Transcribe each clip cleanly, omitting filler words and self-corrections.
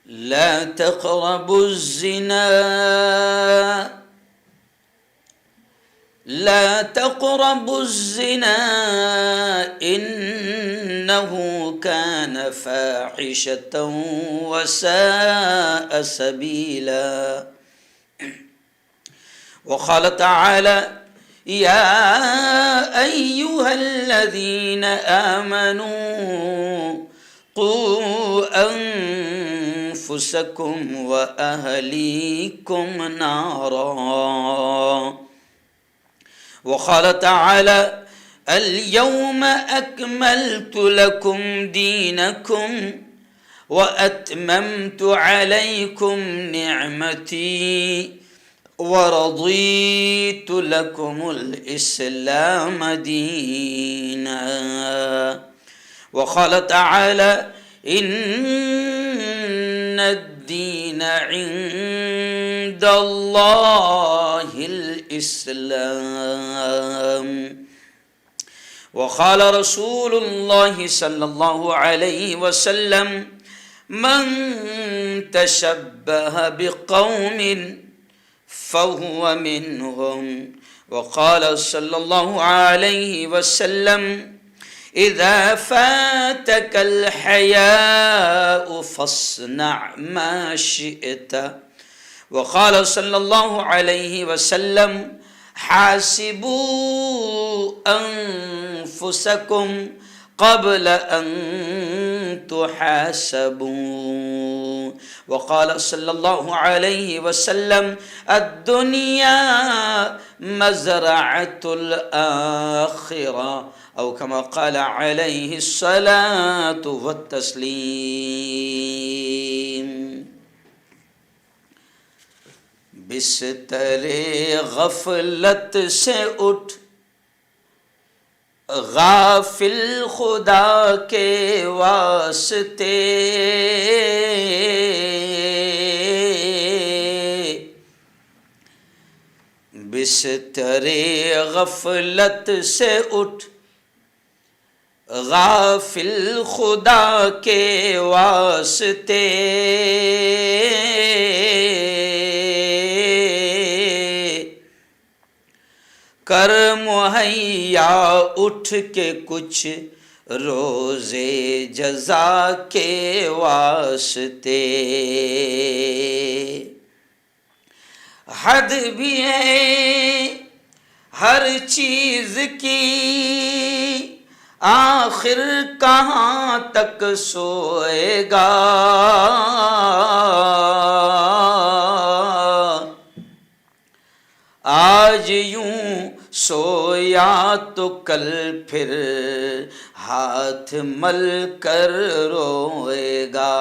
لا تقربوا الزنا لا تقربوا الزنا إنه كان فاحشة وساء سبيلا. وقال تعالى: يا أيها الذين آمنوا قوا أنفسكم وأهليكم نارا. وقال تعالى: اليوم أكملت لكم دينكم وأتممت عليكم نعمتي ورضيت لكم الإسلام دينا. وقال تعالى: إن الدين عند الله الإسلام. وقال رسول الله صلى الله عليه وسلم: من تشبه بقوم فهو منهم. وقال صلى الله عليه وسلم: إذا فاتك الحياء فاصنع ما شئت. وقال صلى الله عليه وسلم: حاسبوا أنفسكم قبل أن تحاسبوا. وقال صلى الله عليه وسلم: الدنيا مزرعة الآخرة، أو كما قال عليه الصلاة والتسليم. بستر غفلت سے اٹھ غافل خدا کے واسطے، بستر غفلت سے اٹھ غافل خدا کے واسطے، کر مہیا اٹھ کے کچھ روزے جزا کے واسطے. حد بھی ہے ہر چیز کی، آخر کہاں تک سوئے گا. آج یوں سویا تو کل پھر ہاتھ مل کر روئے گا.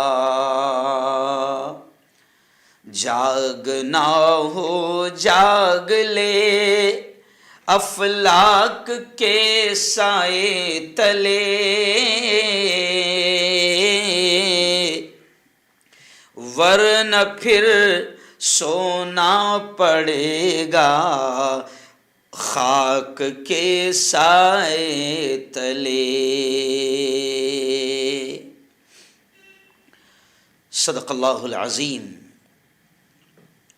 جاگنا ہو جاگ لے افلاک کے سائے تلے، ورنہ پھر سونا پڑے گا خاک کے سائے تلے. صدق اللہ العظیم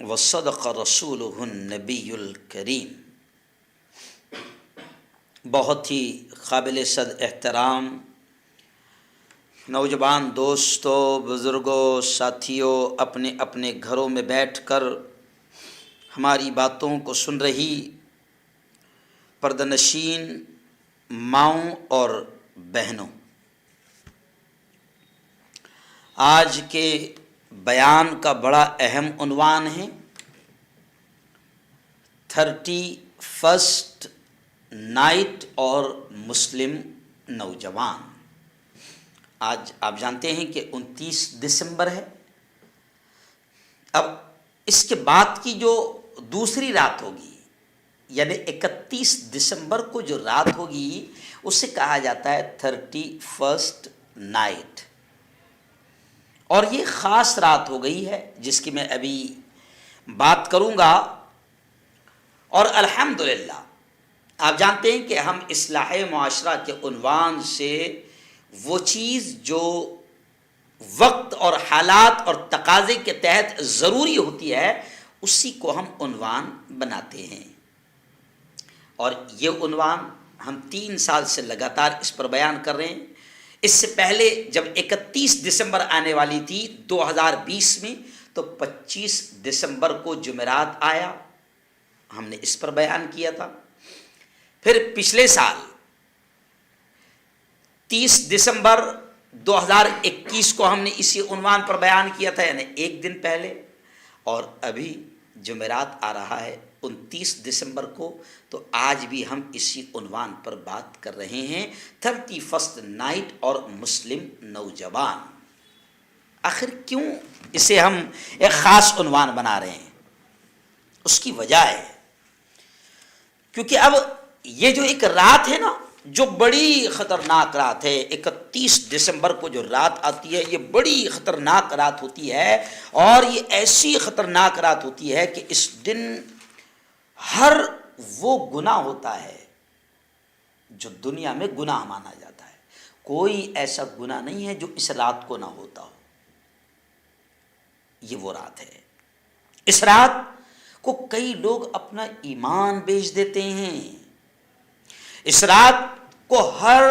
وصدق رسولہ النبی الکریم. بہت ہی قابل صد احترام نوجوان دوستوں، بزرگوں، ساتھیوں، اپنے اپنے گھروں میں بیٹھ کر ہماری باتوں کو سن رہی پردہ نشین ماؤں اور بہنوں، آج کے بیان کا بڑا اہم عنوان ہے 31st نائٹ اور مسلم نوجوان. آج آپ جانتے ہیں کہ 29 دسمبر ہے. اب اس کے بعد کی جو دوسری رات ہوگی، یعنی 31 دسمبر کو جو رات ہوگی، اسے کہا جاتا ہے 31st نائٹ. اور یہ خاص رات ہو گئی ہے جس کی میں ابھی بات کروں گا. اور الحمدللہ آپ جانتے ہیں کہ ہم اصلاح معاشرہ کے عنوان سے وہ چیز جو وقت اور حالات اور تقاضے کے تحت ضروری ہوتی ہے اسی کو ہم عنوان بناتے ہیں. اور یہ عنوان ہم 3 سال سے لگاتار اس پر بیان کر رہے ہیں. اس سے پہلے جب 31 دسمبر آنے والی تھی 2020 میں تو 25 دسمبر کو جمعرات آیا، ہم نے اس پر بیان کیا تھا. پھر پچھلے سال 30 دسمبر 2021 کو ہم نے اسی عنوان پر بیان کیا تھا، یعنی ایک دن پہلے. اور ابھی جمعرات آ رہا ہے 29 دسمبر کو، تو آج بھی ہم اسی عنوان پر بات کر رہے ہیں، 31 نائٹ اور مسلم نوجوان. آخر کیوں اسے ہم ایک خاص عنوان بنا رہے ہیں؟ اس کی وجہ ہے کیونکہ اب یہ جو ایک رات ہے نا، جو بڑی خطرناک رات ہے، 31 دسمبر کو جو رات آتی ہے یہ بڑی خطرناک رات ہوتی ہے. اور یہ ایسی خطرناک رات ہوتی ہے کہ اس دن ہر وہ گناہ ہوتا ہے جو دنیا میں گناہ مانا جاتا ہے. کوئی ایسا گناہ نہیں ہے جو اس رات کو نہ ہوتا ہو. یہ وہ رات ہے. اس رات کو کئی لوگ اپنا ایمان بیچ دیتے ہیں. اس رات کو ہر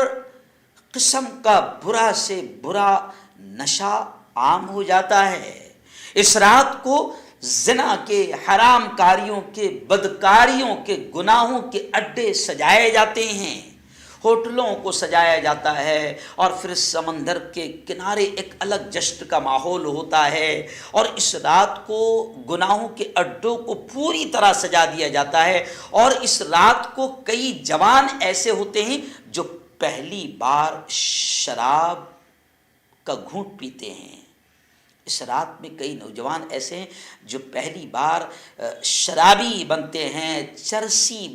قسم کا برا سے برا نشہ عام ہو جاتا ہے. اس رات کو زنا کے، حرام کاریوں کے، بدکاریوں کے، گناہوں کے اڈے سجائے جاتے ہیں. ہوٹلوں کو سجایا جاتا ہے اور پھر سمندر کے کنارے ایک الگ جشن کا ماحول ہوتا ہے. اور اس رات کو گناہوں کے اڈوں کو پوری طرح سجا دیا جاتا ہے. اور اس رات کو کئی جوان ایسے ہوتے ہیں جو پہلی بار شراب کا گھونٹ پیتے ہیں. اس رات میں کئی نوجوان ایسے ہیں جو پہلی بار شرابی بنتے ہیں، چرسی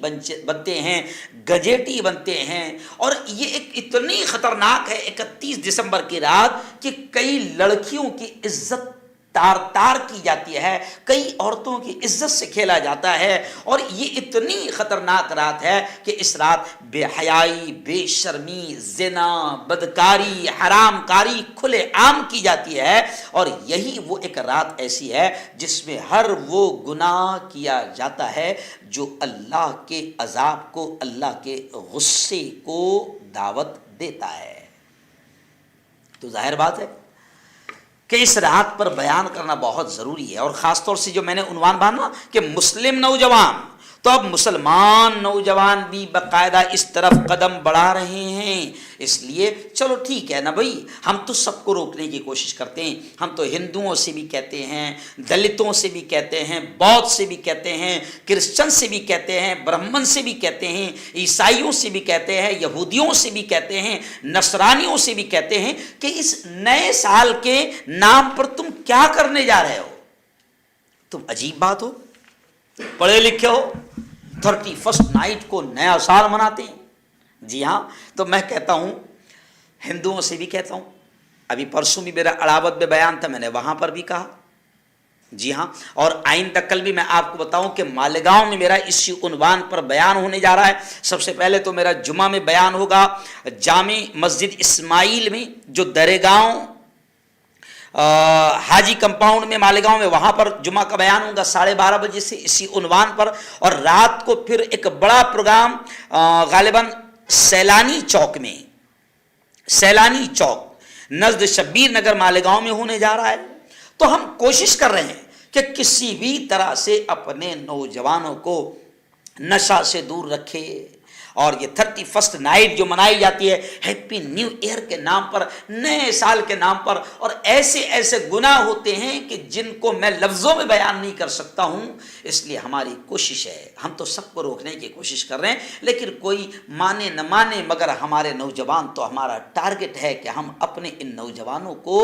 بنتے ہیں، گجیٹی بنتے ہیں. اور یہ ایک اتنی خطرناک ہے 31 دسمبر کی رات کہ کئی لڑکیوں کی عزت تار تار کی جاتی ہے، کئی عورتوں کی عزت سے کھیلا جاتا ہے. اور یہ اتنی خطرناک رات ہے کہ اس رات بے حیائی، بے شرمی، زنا، بدکاری، حرام کاری کھلے عام کی جاتی ہے. اور یہی وہ ایک رات ایسی ہے جس میں ہر وہ گناہ کیا جاتا ہے جو اللہ کے عذاب کو، اللہ کے غصے کو دعوت دیتا ہے. تو ظاہر بات ہے کہ اس رات پر بیان کرنا بہت ضروری ہے. اور خاص طور سے جو میں نے عنوان باندھا کہ مسلم نوجوان، تو اب مسلمان نوجوان بھی باقاعدہ اس طرف قدم بڑھا رہے ہیں. اس لیے چلو ٹھیک ہے نا بھائی، ہم تو سب کو روکنے کی کوشش کرتے ہیں. ہم تو ہندوؤں سے بھی کہتے ہیں، دلتوں سے بھی کہتے ہیں، بودھ سے بھی کہتے ہیں، کرسچن سے بھی کہتے ہیں، برہمن سے بھی کہتے ہیں، عیسائیوں سے بھی کہتے ہیں، یہودیوں سے بھی کہتے ہیں، نصرانیوں سے بھی کہتے ہیں کہ اس نئے سال کے نام پر تم کیا کرنے جا رہے ہو؟ تم عجیب بات ہو، پڑھے لکھے ہو، 31 نائٹ کو نیا سال مناتے ہیں. جی ہاں، تو میں کہتا ہوں، ہندوؤں سے بھی کہتا ہوں. ابھی پرسوں بھی میرا اڑاوت میں بیان تھا، میں نے وہاں پر بھی کہا. جی ہاں، اور آئندہ کل بھی میں آپ کو بتاؤں کہ مالیگاؤں میں میرا اسی عنوان پر بیان ہونے جا رہا ہے. سب سے پہلے تو میرا جمعہ میں بیان ہوگا جامع مسجد اسماعیل میں، جو درگاؤں حاجی کمپاؤنڈ میں مالیگاؤں میں، وہاں پر جمعہ کا بیان ہوگا 12:30 بجے سے اسی عنوان پر. اور رات کو پھر ایک بڑا پروگرام غالباً سیلانی چوک میں، سیلانی چوک نزد شبیر نگر مالیگاؤں میں ہونے جا رہا ہے. تو ہم کوشش کر رہے ہیں کہ کسی بھی طرح سے اپنے نوجوانوں کو نشہ سے دور رکھے. اور یہ 31 نائٹ جو منائی جاتی ہے ہیپی نیو ایئر کے نام پر، نئے سال کے نام پر، اور ایسے ایسے گناہ ہوتے ہیں کہ جن کو میں لفظوں میں بیان نہیں کر سکتا ہوں. اس لیے ہماری کوشش ہے، ہم تو سب کو روکنے کی کوشش کر رہے ہیں، لیکن کوئی مانے نہ مانے، مگر ہمارے نوجوان تو ہمارا ٹارگٹ ہے کہ ہم اپنے ان نوجوانوں کو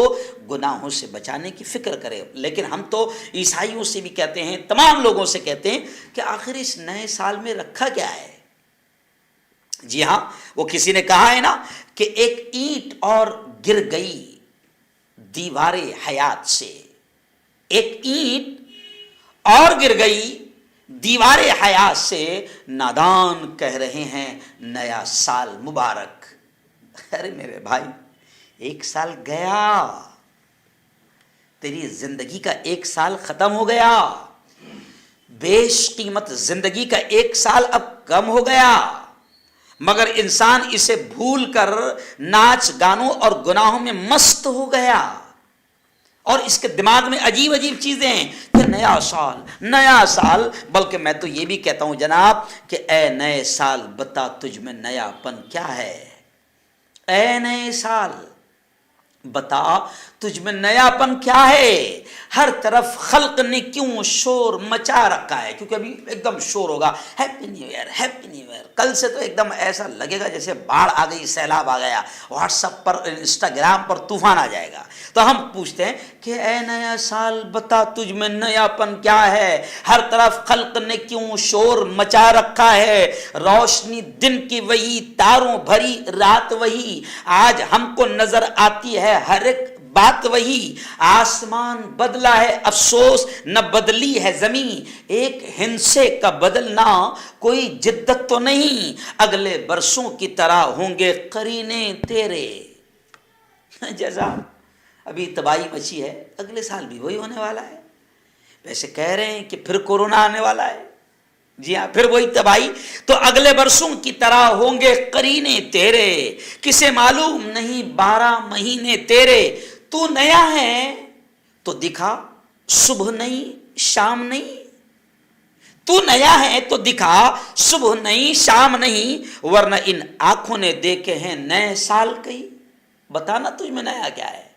گناہوں سے بچانے کی فکر کریں. لیکن ہم تو عیسائیوں سے بھی کہتے ہیں، تمام لوگوں سے کہتے ہیں کہ آخر اس نئے سال میں رکھا کیا ہے. جی ہاں، وہ کسی نے کہا ہے نا کہ ایک اینٹ اور گر گئی دیوار حیات سے. ایک اینٹ اور گر گئی دیوار حیات سے، نادان کہہ رہے ہیں نیا سال مبارک. ارے میرے بھائی، ایک سال گیا، تیری زندگی کا 1 سال ختم ہو گیا، بیش قیمت زندگی کا 1 سال اب کم ہو گیا، مگر انسان اسے بھول کر ناچ گانوں اور گناہوں میں مست ہو گیا، اور اس کے دماغ میں عجیب عجیب چیزیں ہیں کہ نیا سال، بلکہ میں تو یہ بھی کہتا ہوں جناب کہ اے نئے سال بتا تجھ میں نیا پن کیا ہے، اے نئے سال بتا تجھ میں نیا پن کیا ہے، ہر طرف خلق نے کیوں شور مچا رکھا ہے، کیونکہ ابھی ایک دم شور ہوگا، happy new year happy new year, کل سے تو ایک دم ایسا لگے گا جیسے باڑھ آ گئی، سیلاب آ گیا، واٹس ایپ پر انسٹاگرام پر طوفان آ جائے گا۔ تو ہم پوچھتے ہیں کہ اے نیا سال بتا تجھ میں نیا پن کیا ہے، ہر طرف خلق نے کیوں شور مچا رکھا ہے، روشنی دن کی وہی، تاروں بھری رات وہی، آج ہم کو نظر آتی ہے ہر ایک بات وہی، آسمان بدلا ہے افسوس نہ بدلی ہے زمین، ایک ہنسے کا بدلنا کوئی جدت تو نہیں، اگلے برسوں کی طرح ہوں گے قرینے تیرے۔ جیسا ابھی تباہی مچی ہے، اگلے سال بھی وہی ہونے والا ہے، ویسے کہہ رہے ہیں کہ پھر کورونا آنے والا ہے، جی ہاں پھر وہی تباہی، تو اگلے برسوں کی طرح ہوں گے قرینے تیرے، کسے معلوم نہیں 12 مہینے تیرے، تو نیا ہے تو دکھا صبح نہیں شام نہیں، تو نیا ہے تو دکھا صبح نہیں شام نہیں، ورنہ ان آنکھوں نے دیکھے ہیں نئے سال کئی، بتانا تجھ میں نیا کیا ہے۔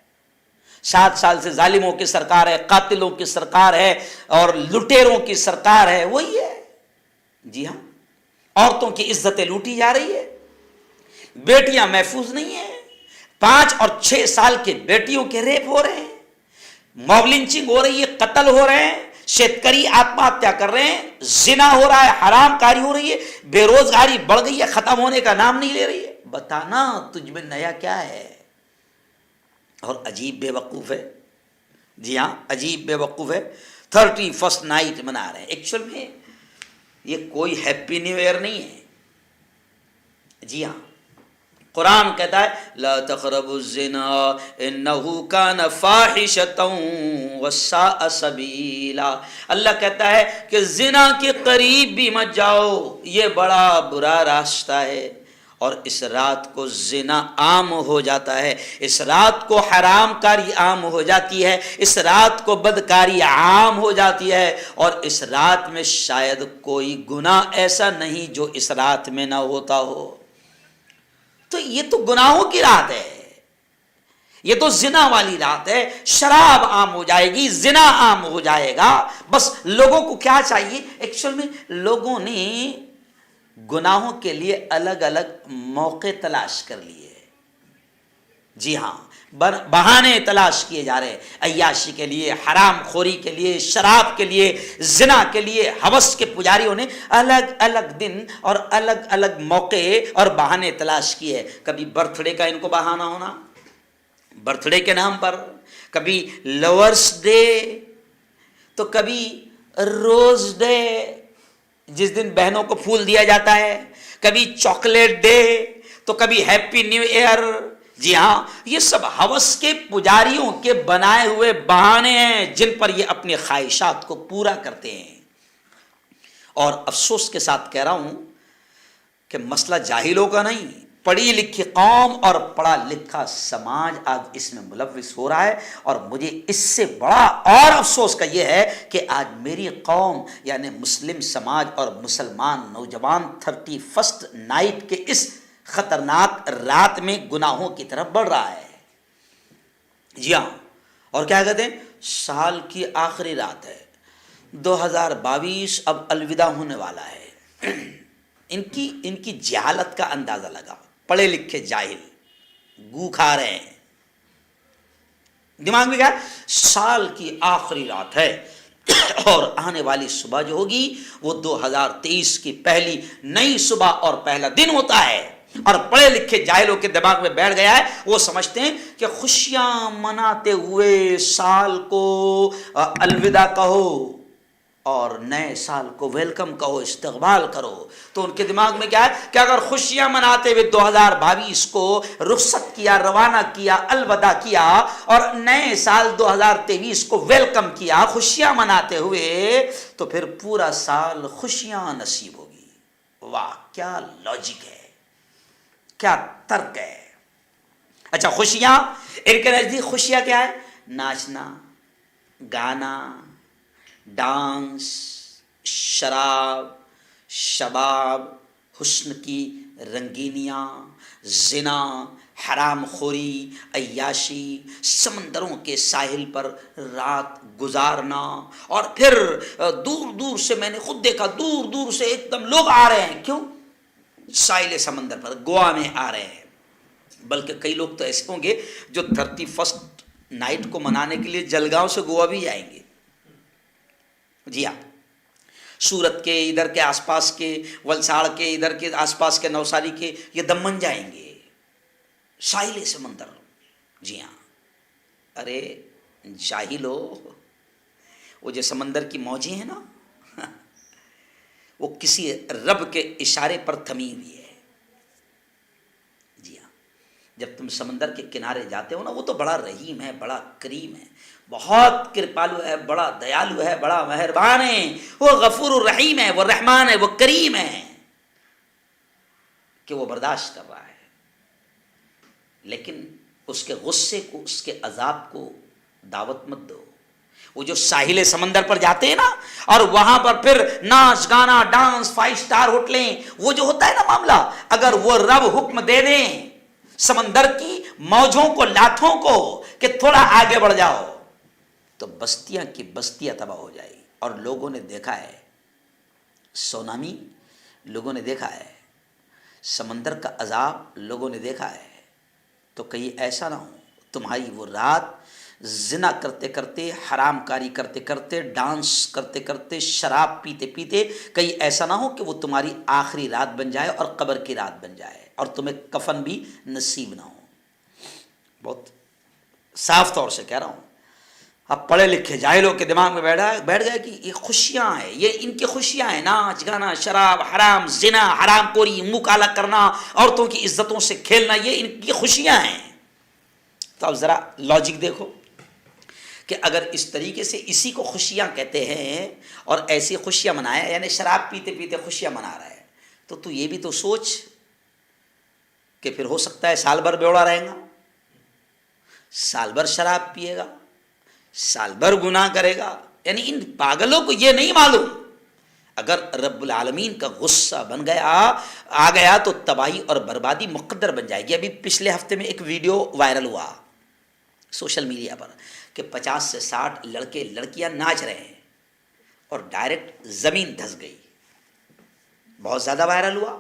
7 سال سے ظالموں کی سرکار ہے، قاتلوں کی سرکار ہے اور لٹیروں کی سرکار ہے، وہی ہے، جی ہاں، عورتوں کی عزتیں لوٹی جا رہی ہے، بیٹیاں محفوظ نہیں ہیں، 5 اور 6 سال کے بیٹیوں کے ریپ ہو رہے ہیں، موب لنچنگ ہو رہی ہے، قتل ہو رہے ہیں، شیتکری آتما ہتیا کر رہے ہیں، زنا ہو رہا ہے، حرام کاری ہو رہی ہے، بے روزگاری بڑھ گئی ہے، ختم ہونے کا نام نہیں لے رہی ہے، بتانا تجھ میں نیا کیا ہے۔ اور عجیب بے وقوف ہے، جی ہاں عجیب بے وقوف ہے، 31st نائٹ منا رہے ہیں، ایکچوئل میں یہ کوئی ہیپی نیو ایئر نہیں ہے، جی ہاں قرآن کہتا ہے لا تقربوا الزنا انہ کان فاحشۃ وساء سبیلا، اللہ کہتا ہے کہ زنا کے قریب بھی مت جاؤ، یہ بڑا برا راستہ ہے، اور اس رات کو زنا عام ہو جاتا ہے، اس رات کو حرام کاری عام ہو جاتی ہے، اس رات کو بدکاری عام ہو جاتی ہے، اور اس رات میں شاید کوئی گناہ ایسا نہیں جو اس رات میں نہ ہوتا ہو۔ تو یہ تو گناہوں کی رات ہے، یہ تو زنا والی رات ہے، شراب عام ہو جائے گی، زنا عام ہو جائے گا، بس لوگوں کو کیا چاہیے، ایکچوئل میں لوگوں نے گناہوں کے لیے الگ الگ موقع تلاش کر لیے، جی ہاں بہانے تلاش کیے جا رہے ہیں، عیاشی کے لیے، حرام خوری کے لیے، شراب کے لیے، زنا کے لیے، ہوس کے پجاریوں نے الگ الگ دن اور الگ الگ موقع اور بہانے تلاش کیے، کبھی برتھ ڈے کا ان کو بہانہ ہونا، برتھ ڈے کے نام پر، کبھی لورس ڈے، تو کبھی روز ڈے جس دن بہنوں کو پھول دیا جاتا ہے، کبھی چاکلیٹ ڈے، تو کبھی ہیپی نیو ایئر، جی ہاں یہ سب ہوس کے پجاریوں کے بنائے ہوئے بہانے ہیں جن پر یہ اپنی خواہشات کو پورا کرتے ہیں۔ اور افسوس کے ساتھ کہہ رہا ہوں کہ مسئلہ جاہلوں کا نہیں، پڑھی لکھی قوم اور پڑھا لکھا سماج آج اس میں ملوث ہو رہا ہے، اور مجھے اس سے بڑا اور افسوس کا یہ ہے کہ آج میری قوم یعنی مسلم سماج اور مسلمان نوجوان 31st نائٹ کے اس خطرناک رات میں گناہوں کی طرف بڑھ رہا ہے، جی ہاں، اور کیا کہتے ہیں سال کی آخری رات ہے، 2022 اب الوداع ہونے والا ہے، ان کی جہالت کا اندازہ لگا، پڑھے لکھے جاہل گو کھا رہے ہیں، دماغ میں کیا سال کی آخری رات ہے، اور آنے والی صبح جو ہوگی وہ 2023 کی پہلی نئی صبح اور پہلا دن ہوتا ہے، اور پڑھے لکھے جاہلوں کے دماغ میں بیٹھ گیا ہے، وہ سمجھتے ہیں کہ خوشیاں مناتے ہوئے سال کو الوداع کہو، اور نئے سال کو ویلکم کہو، استقبال کرو، تو ان کے دماغ میں کیا ہے کہ اگر خوشیاں مناتے ہوئے 2022 کو رخصت کیا، روانہ کیا، الوداع کیا، اور نئے سال 2023 کو ویلکم کیا خوشیاں مناتے ہوئے، تو پھر پورا سال خوشیاں نصیب ہوگی۔ واہ کیا لاجک ہے، کیا ترک ہے۔ اچھا خوشیاں، ان کے نزدیک خوشیاں کیا ہے؟ ناچنا، گانا، ڈانس، شراب، شباب، حسن کی رنگینیاں، زنا، حرام خوری، عیاشی، سمندروں کے ساحل پر رات گزارنا، اور پھر دور دور سے میں نے خود دیکھا، دور دور سے ایک دم لوگ آ رہے ہیں، کیوں؟ ساحل سمندر پر گوا میں آ رہے ہیں، بلکہ کئی لوگ تو ایسے ہوں گے جو 31 نائٹ کو منانے کے لیے جلگاؤں سے گوا بھی جائیں گے۔ جی ہاں، سورت کے ادھر کے آس پاس کے، ولساڑ کے ادھر کے آس پاس کے، نوساری کے، یہ دمن جائیں گے، ساحل سمندر۔ جی ہاں، ارے جاہلو، وہ جو سمندر کی موجیں ہیں نا وہ کسی رب کے اشارے پر تھمی ہوئی ہے۔ جی ہاں، جب تم سمندر کے کنارے جاتے ہو نا، وہ تو بڑا رحیم ہے، بڑا کریم ہے، بہت کرپالو ہے، بڑا دیالو ہے، بڑا مہربان ہے، وہ غفور الرحیم ہے، وہ رحمان ہے، وہ کریم ہے، کہ وہ برداشت کر رہا ہے۔ لیکن اس کے غصے کو، اس کے عذاب کو دعوت مت دو۔ وہ جو ساحل سمندر پر جاتے ہیں نا، اور وہاں پر پھر ناچ گانا، ڈانس، 5 اسٹار ہوٹلیں، وہ جو ہوتا ہے نا معاملہ، اگر وہ رب حکم دے دیں سمندر کی موجوں کو، لاٹھوں کو کہ تھوڑا آگے بڑھ جاؤ، تو بستیاں کی بستیاں تباہ ہو جائے گی۔ اور لوگوں نے دیکھا ہے سونامی، لوگوں نے دیکھا ہے سمندر کا عذاب، لوگوں نے دیکھا ہے۔ تو کہیں ایسا نہ ہو تمہاری وہ رات زنا کرتے کرتے، حرام کاری کرتے کرتے، ڈانس کرتے کرتے، شراب پیتے پیتے، کہیں ایسا نہ ہو کہ وہ تمہاری آخری رات بن جائے اور قبر کی رات بن جائے اور تمہیں کفن بھی نصیب نہ ہو۔ بہت صاف طور سے کہہ رہا ہوں۔ اب پڑھے لکھے جاہلوں کے دماغ میں بیٹھ گئے کہ یہ خوشیاں ہیں، یہ ان کی خوشیاں ہیں، ناچ گانا، شراب، حرام، زنا، حرام خوری، منہ کالا کرنا، عورتوں کی عزتوں سے کھیلنا، یہ ان کی خوشیاں ہیں۔ تو اب ذرا لاجک دیکھو کہ اگر اس طریقے سے اسی کو خوشیاں کہتے ہیں اور ایسی خوشیاں منائے، یعنی شراب پیتے پیتے خوشیاں منا رہا ہے، تو یہ بھی تو سوچ کہ پھر ہو سکتا ہے سال بھر بیوڑا رہے گا، سال بھر شراب پیے گا، سال بھر گناہ کرے گا۔ یعنی ان پاگلوں کو یہ نہیں معلوم، اگر رب العالمین کا غصہ بن گیا، آ گیا، تو تباہی اور بربادی مقدر بن جائے گی۔ ابھی پچھلے ہفتے میں ایک ویڈیو وائرل ہوا سوشل میڈیا پر کہ 50 سے 60 لڑکے لڑکیاں ناچ رہے ہیں اور ڈائریکٹ زمین دھس گئی، بہت زیادہ وائرل ہوا،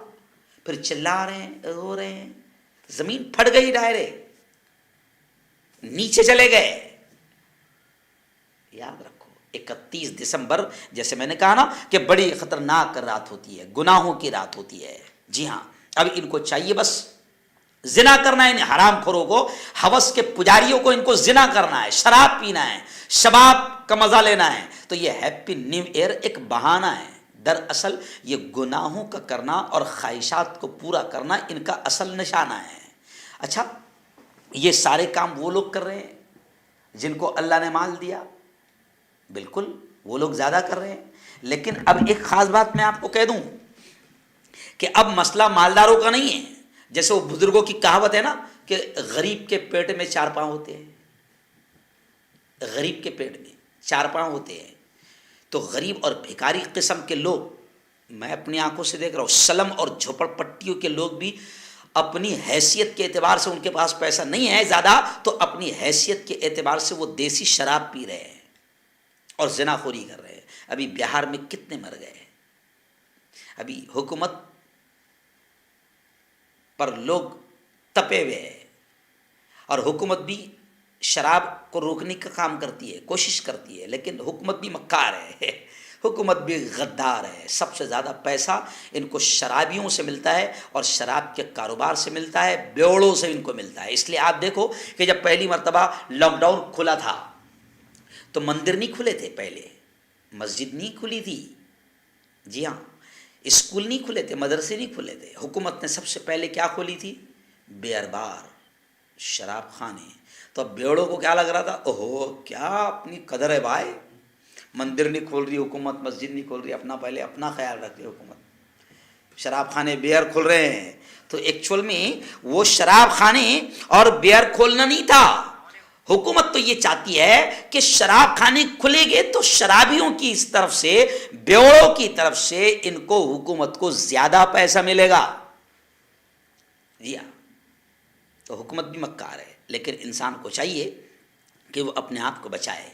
پھر چلا رہے ہیں، رو رہے ہیں، زمین پھٹ گئی، ڈائریکٹ نیچے چلے گئے۔ یاد رکھو 31 دسمبر جیسے میں نے کہا نا کہ بڑی خطرناک رات ہوتی ہے، گناہوں کی رات ہوتی ہے۔ جی ہاں، اب ان کو چاہیے بس زنا کرنا ہے، ان حرام خوروں کو، ہوس کے پجاریوں کو، ان کو زنا کرنا ہے، شراب پینا ہے، شباب کا مزہ لینا ہے۔ تو یہ ہیپی نیو ایئر ایک بہانہ ہے، دراصل یہ گناہوں کا کرنا اور خواہشات کو پورا کرنا ان کا اصل نشانہ ہے۔ اچھا، یہ سارے کام وہ لوگ کر رہے ہیں جن کو اللہ نے مال دیا، بالکل وہ لوگ زیادہ کر رہے ہیں۔ لیکن اب ایک خاص بات میں آپ کو کہہ دوں کہ اب مسئلہ مالداروں کا نہیں ہے، جیسے وہ بزرگوں کی کہاوت ہے نا کہ غریب کے پیٹ میں 4 پاؤں ہوتے ہیں، غریب کے پیٹ میں 4 پاؤں ہوتے ہیں۔ تو غریب اور بھکاری قسم کے لوگ، میں اپنی آنکھوں سے دیکھ رہا ہوں، سلم اور جھوپڑ پٹیوں کے لوگ بھی اپنی حیثیت کے اعتبار سے، ان کے پاس پیسہ نہیں ہے زیادہ، تو اپنی حیثیت کے اعتبار سے وہ دیسی شراب پی رہے ہیں اور زنا خوری کر رہے ہیں۔ ابھی بہار میں کتنے مر گئے، ابھی حکومت پر لوگ تپے ہوئے ہیں، اور حکومت بھی شراب کو روکنے کا کام کرتی ہے، کوشش کرتی ہے، لیکن حکومت بھی مکار ہے، حکومت بھی غدار ہے۔ سب سے زیادہ پیسہ ان کو شرابیوں سے ملتا ہے اور شراب کے کاروبار سے ملتا ہے، بیوڑوں سے ان کو ملتا ہے۔ اس لیے آپ دیکھو کہ جب پہلی مرتبہ لاک ڈاؤن کھلا تھا تو مندر نہیں کھلے تھے پہلے، مسجد نہیں کھلی تھی، جی ہاں، اسکول نہیں کھلے تھے، مدرسے نہیں کھلے تھے، حکومت نے سب سے پہلے کیا کھولی تھی؟ بیئر بار، شراب خانے۔ تو اب بیڑوں کو کیا لگ رہا تھا، اوہو کیا اپنی قدر ہے بھائی، مندر نہیں کھول رہی حکومت، مسجد نہیں کھول رہی، اپنا پہلے اپنا خیال رکھ رہی حکومت، شراب خانے بیئر کھول رہے ہیں۔ تو ایکچول میں وہ شراب خانے اور بیئر کھولنا نہیں تھا، حکومت تو یہ چاہتی ہے کہ شراب خانے کھلے گے تو شرابیوں کی اس طرف سے، بیوڑوں کی طرف سے ان کو، حکومت کو زیادہ پیسہ ملے گا۔ جی ہاں، تو حکومت بھی مکار ہے، لیکن انسان کو چاہیے کہ وہ اپنے آپ کو بچائے۔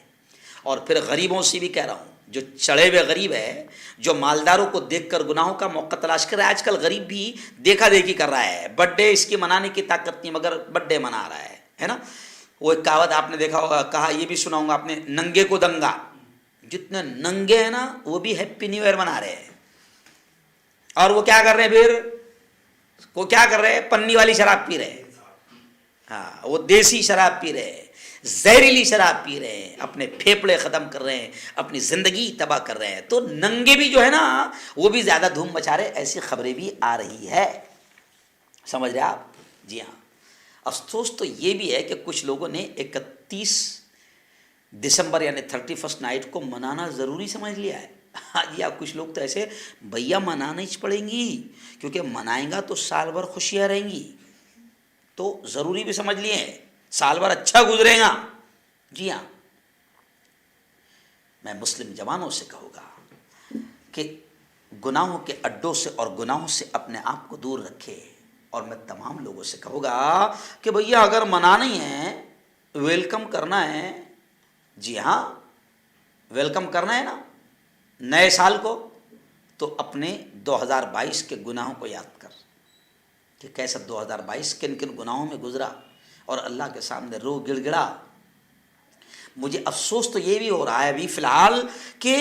اور پھر غریبوں سے بھی کہہ رہا ہوں، جو چڑھے ہوئے غریب ہے، جو مالداروں کو دیکھ کر گناہوں کا موقع تلاش کر رہا ہے، آج کل غریب بھی دیکھا دیکھی کر رہا ہے، برتھ ڈے اس کی منانے کی طاقت نہیں مگر برتھ ڈے منا رہا ہے نا۔ وہ ایک کہاوت آپ نے دیکھا ہوگا، کہا یہ بھی سنا ہوگا آپ نے، ننگے کو دنگا، جتنے ننگے ہیں نا وہ بھی ہیپی نیو ایئر منا رہے ہیں، اور وہ کیا کر رہے ہیں پھر، وہ کیا کر رہے ہیں، پنی والی شراب پی رہے ہیں، ہاں وہ دیسی شراب پی رہے ہیں، زہریلی شراب پی رہے ہیں، اپنے پھیپڑے ختم کر رہے ہیں، اپنی زندگی تباہ کر رہے ہیں۔ تو ننگے بھی جو ہے نا وہ بھی زیادہ دھوم مچا رہے، ایسی خبریں بھی آ رہی ہے، سمجھ رہے آپ؟ جی ہاں، افسوس تو یہ بھی ہے کہ کچھ لوگوں نے 31 دسمبر یعنی 31 نائٹ کو منانا ضروری سمجھ لیا ہے۔ ہاں جی ہاں، کچھ لوگ تو ایسے، بھیا منانا ہی پڑیں گی کیونکہ منائیں گا تو سال بھر خوشیاں رہیں گی، تو ضروری بھی سمجھ لیے ہیں، سال بھر اچھا گزرے گا۔ جی ہاں، میں مسلم جوانوں سے کہوں گا کہ گناہوں کے اڈوں سے اور گناہوں سے اپنے آپ کو دور رکھے، اور میں تمام لوگوں سے کہوں گا کہ بھیا اگر منانا ہی ہے، ویلکم کرنا ہے، جی ہاں ویلکم کرنا ہے نا نئے سال کو، تو اپنے 2022 کے گناہوں کو یاد کر کہ کیسا 2022 کن کن گناہوں میں گزرا، اور اللہ کے سامنے رو گڑ گڑا۔ مجھے افسوس تو یہ بھی ہو رہا ہے ابھی فی الحال کہ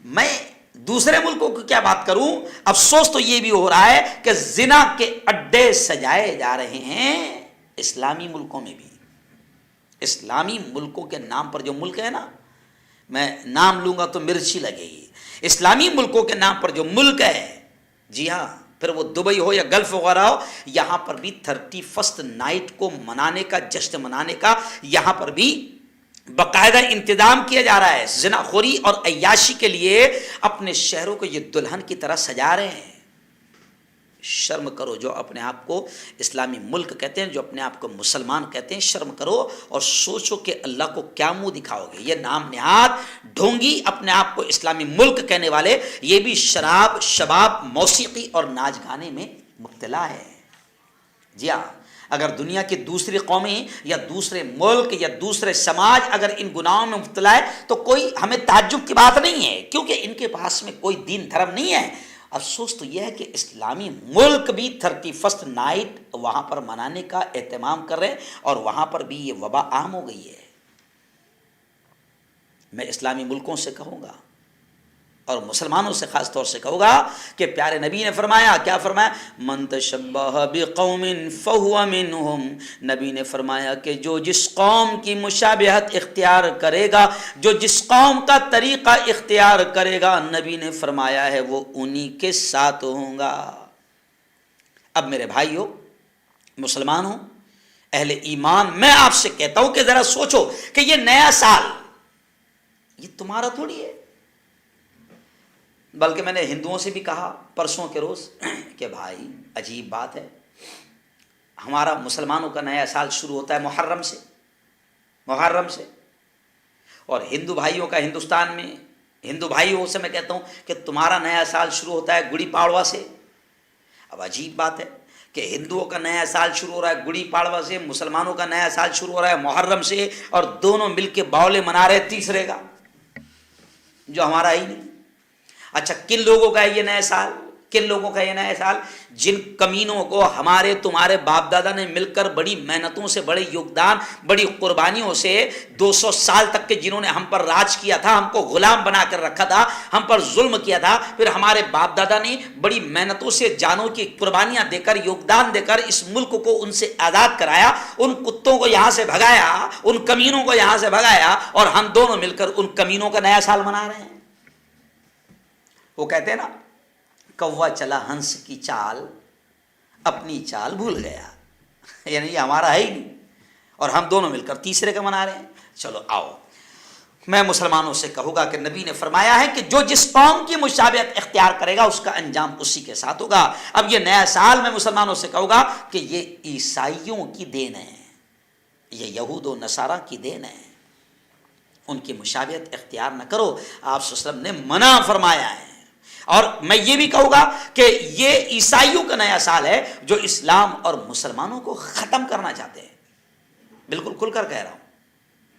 میں دوسرے ملکوں کی کیا بات کروں، افسوس تو یہ بھی ہو رہا ہے کہ زنا کے اڈے سجائے جا رہے ہیں اسلامی ملکوں میں بھی۔ اسلامی ملکوں کے نام پر جو ملک ہے نا، میں نام لوں گا تو مرچی لگے گی، اسلامی ملکوں کے نام پر جو ملک ہے، جی ہاں، پھر وہ دبئی ہو یا گلف وغیرہ ہو، یہاں پر بھی 31 نائٹ کو منانے کا، جشن منانے کا یہاں پر بھی باقاعدہ انتظام کیا جا رہا ہے۔ زنا خوری اور عیاشی کے لیے اپنے شہروں کو یہ دلہن کی طرح سجا رہے ہیں۔ شرم کرو جو اپنے آپ کو اسلامی ملک کہتے ہیں، جو اپنے آپ کو مسلمان کہتے ہیں، شرم کرو اور سوچو کہ اللہ کو کیا منہ دکھاؤ گے۔ یہ نام نہاد ڈھونگی اپنے آپ کو اسلامی ملک کہنے والے، یہ بھی شراب، شباب، موسیقی اور ناچ گانے میں مبتلا ہے۔ جی ہاں، اگر دنیا کی دوسری قومیں یا دوسرے ملک یا دوسرے سماج اگر ان گناہوں میں مبتلا ہے تو کوئی ہمیں تعجب کی بات نہیں ہے، کیونکہ ان کے پاس میں کوئی دین دھرم نہیں ہے۔ افسوس تو یہ ہے کہ اسلامی ملک بھی 31 نائٹ وہاں پر منانے کا اہتمام کر رہے ہیں، اور وہاں پر بھی یہ وبا عام ہو گئی ہے۔ میں اسلامی ملکوں سے کہوں گا اور مسلمانوں سے خاص طور سے کہوں گا کہ پیارے نبی نے فرمایا، کیا فرمایا، من تشبہ بقوم فہو منہم، نبی نے فرمایا کہ جو جس قوم کی مشابہت اختیار کرے گا، جو جس قوم کا طریقہ اختیار کرے گا، نبی نے فرمایا ہے وہ انہی کے ساتھ ہوں گا۔ اب میرے بھائیو، مسلمان ہوں، اہل ایمان، میں آپ سے کہتا ہوں کہ ذرا سوچو کہ یہ نیا سال یہ تمہارا تھوڑی ہے، بلکہ میں نے ہندوؤں سے بھی کہا پرسوں کے روز کہ بھائی عجیب بات ہے، ہمارا مسلمانوں کا نیا سال شروع ہوتا ہے محرم سے، اور ہندو بھائیوں کا ہندوستان میں، ہندو بھائیوں سے میں کہتا ہوں کہ تمہارا نیا سال شروع ہوتا ہے گڑی پاڑوا سے۔ اب عجیب بات ہے کہ ہندوؤں کا نیا سال شروع ہو رہا ہے گڑی پاڑوا سے، مسلمانوں کا نیا سال شروع ہو رہا ہے محرم سے، اور دونوں مل کے باولے منا رہے تیسرے کا جو ہمارا ہی نہیں۔ اچھا کن لوگوں کا ہے یہ نیا سال؟ کن لوگوں کا یہ نیا سال؟ جن کمینوں کو ہمارے تمہارے باپ دادا نے مل کر بڑی محنتوں سے، بڑے یوگدان، بڑی قربانیوں سے 200 سال تک کے جنہوں نے ہم پر راج کیا تھا، ہم کو غلام بنا کر رکھا تھا، ہم پر ظلم کیا تھا، پھر ہمارے باپ دادا نے بڑی محنتوں سے جانوں کی قربانیاں دے کر، یوگدان دے کر اس ملک کو ان سے آزاد کرایا، ان کتوں کو یہاں سے بھگایا، ان کمینوں کو یہاں سے بھگایا، اور ہم دونوں مل کر ان کمینوں کا نیا سال منا رہے ہیں۔ وہ کہتے ہیں نا، کوا چلا ہنس کی چال، اپنی چال بھول گیا، یعنی یہ ہمارا ہے ہی نہیں، اور ہم دونوں مل کر تیسرے کا منا رہے ہیں۔ چلو آؤ، میں مسلمانوں سے کہوں گا کہ نبی نے فرمایا ہے کہ جو جس قوم کی مشابہت اختیار کرے گا اس کا انجام اسی کے ساتھ ہوگا۔ اب یہ نیا سال میں مسلمانوں سے کہوں گا کہ یہ عیسائیوں کی دین ہے، یہ یہود و نصارہ کی دین ہے، ان کی مشابہت اختیار نہ کرو، آپ صلی اللہ علیہ وسلم نے منع فرمایا ہے۔ اور میں یہ بھی کہوں گا کہ یہ عیسائیوں کا نیا سال ہے جو اسلام اور مسلمانوں کو ختم کرنا چاہتے ہیں۔ بالکل کھل کر کہہ رہا ہوں،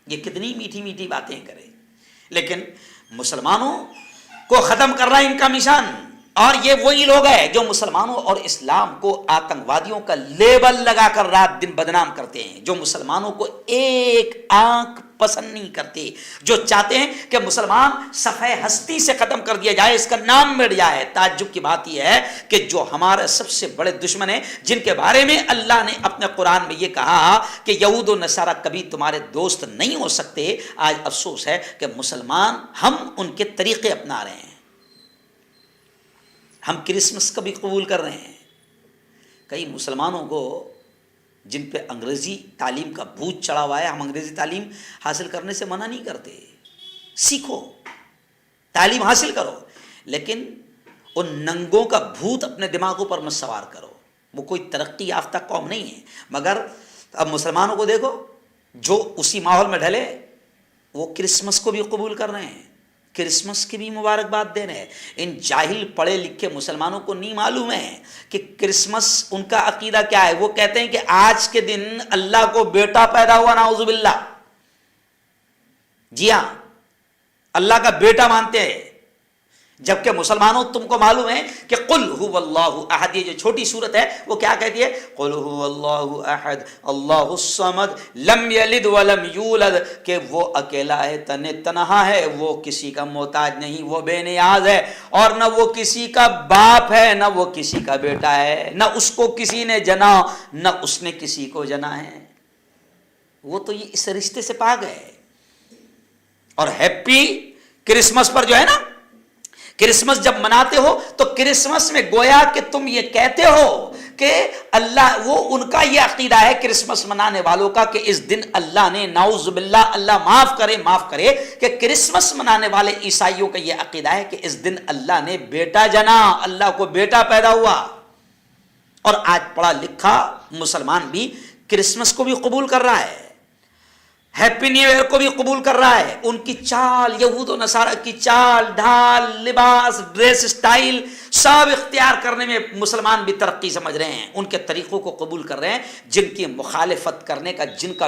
یہ کتنی میٹھی میٹھی باتیں کرے، لیکن مسلمانوں کو ختم کر رہا ہے ان کا مشن۔ اور یہ وہی لوگ ہیں جو مسلمانوں اور اسلام کو آتنکوادیوں کا لیبل لگا کر رات دن بدنام کرتے ہیں، جو مسلمانوں کو ایک آنکھ پسند نہیں کرتے، جو چاہتے ہیں کہ مسلمان صفحہ ہستی سے ختم کر دیا جائے، اس کا نام مٹ جائے۔ تعجب کی بات یہ ہے کہ جو ہمارے سب سے بڑے دشمن ہیں، جن کے بارے میں اللہ نے اپنے قرآن میں یہ کہا کہ یہود و نصارہ کبھی تمہارے دوست نہیں ہو سکتے، آج افسوس ہے کہ مسلمان ہم ان کے طریقے اپنا رہے ہیں۔ ہم کرسمس کبھی قبول کر رہے ہیں۔ کئی مسلمانوں کو جن پہ انگریزی تعلیم کا بھوت چڑھا ہوا ہے، ہم انگریزی تعلیم حاصل کرنے سے منع نہیں کرتے، سیکھو، تعلیم حاصل کرو، لیکن ان ننگوں کا بھوت اپنے دماغوں پر مت سوار کرو۔ وہ کوئی ترقی یافتہ قوم نہیں ہے، مگر اب مسلمانوں کو دیکھو جو اسی ماحول میں ڈھلے، وہ کرسمس کو بھی قبول کر رہے ہیں، کرسمس کی بھی مبارکباد دے رہے ہیں۔ ان جاہل پڑھے لکھے مسلمانوں کو نہیں معلوم ہے کہ کرسمس ان کا عقیدہ کیا ہے۔ وہ کہتے ہیں کہ آج کے دن اللہ کو بیٹا پیدا ہوا، نعوذ باللہ۔ جی ہاں، اللہ کا بیٹا مانتے ہیں، جبکہ مسلمانوں تم کو معلوم ہے کہ قل هو اللہ احد، یہ جو چھوٹی سورت ہے وہ کیا کہتی ہے؟ قل هو اللہ احد اللہ الصمد لم یلد ولم یولد، کہ وہ اکیلا ہے، تنہا ہے، وہ کسی کا محتاج نہیں، وہ بے نیاز ہے، اور نہ وہ کسی کا باپ ہے، نہ وہ کسی کا بیٹا ہے، نہ اس کو کسی نے جنا، نہ اس نے کسی کو جنا ہے۔ وہ تو یہ اس رشتے سے پاک ہے۔ اور ہیپی کرسمس پر جو ہے نا، کرسمس جب مناتے ہو تو کرسمس میں گویا کہ تم یہ کہتے ہو کہ اللہ، وہ ان کا یہ عقیدہ ہے کرسمس منانے والوں کا کہ اس دن اللہ نے، نعوذ باللہ، اللہ معاف کرے کہ کرسمس منانے والے عیسائیوں کا یہ عقیدہ ہے کہ اس دن اللہ نے بیٹا جنا، اللہ کو بیٹا پیدا ہوا۔ اور آج پڑھا لکھا مسلمان بھی کرسمس کو بھی قبول کر رہا ہے، ہیپی نیو ایئر کو بھی قبول کر رہا ہے۔ ان کی چال، یہود و نصارہ کی چال ڈھال، لباس، ڈریس سٹائل سب اختیار کرنے میں مسلمان بھی ترقی سمجھ رہے ہیں، ان کے طریقوں کو قبول کر رہے ہیں جن کی مخالفت کرنے کا، جن کا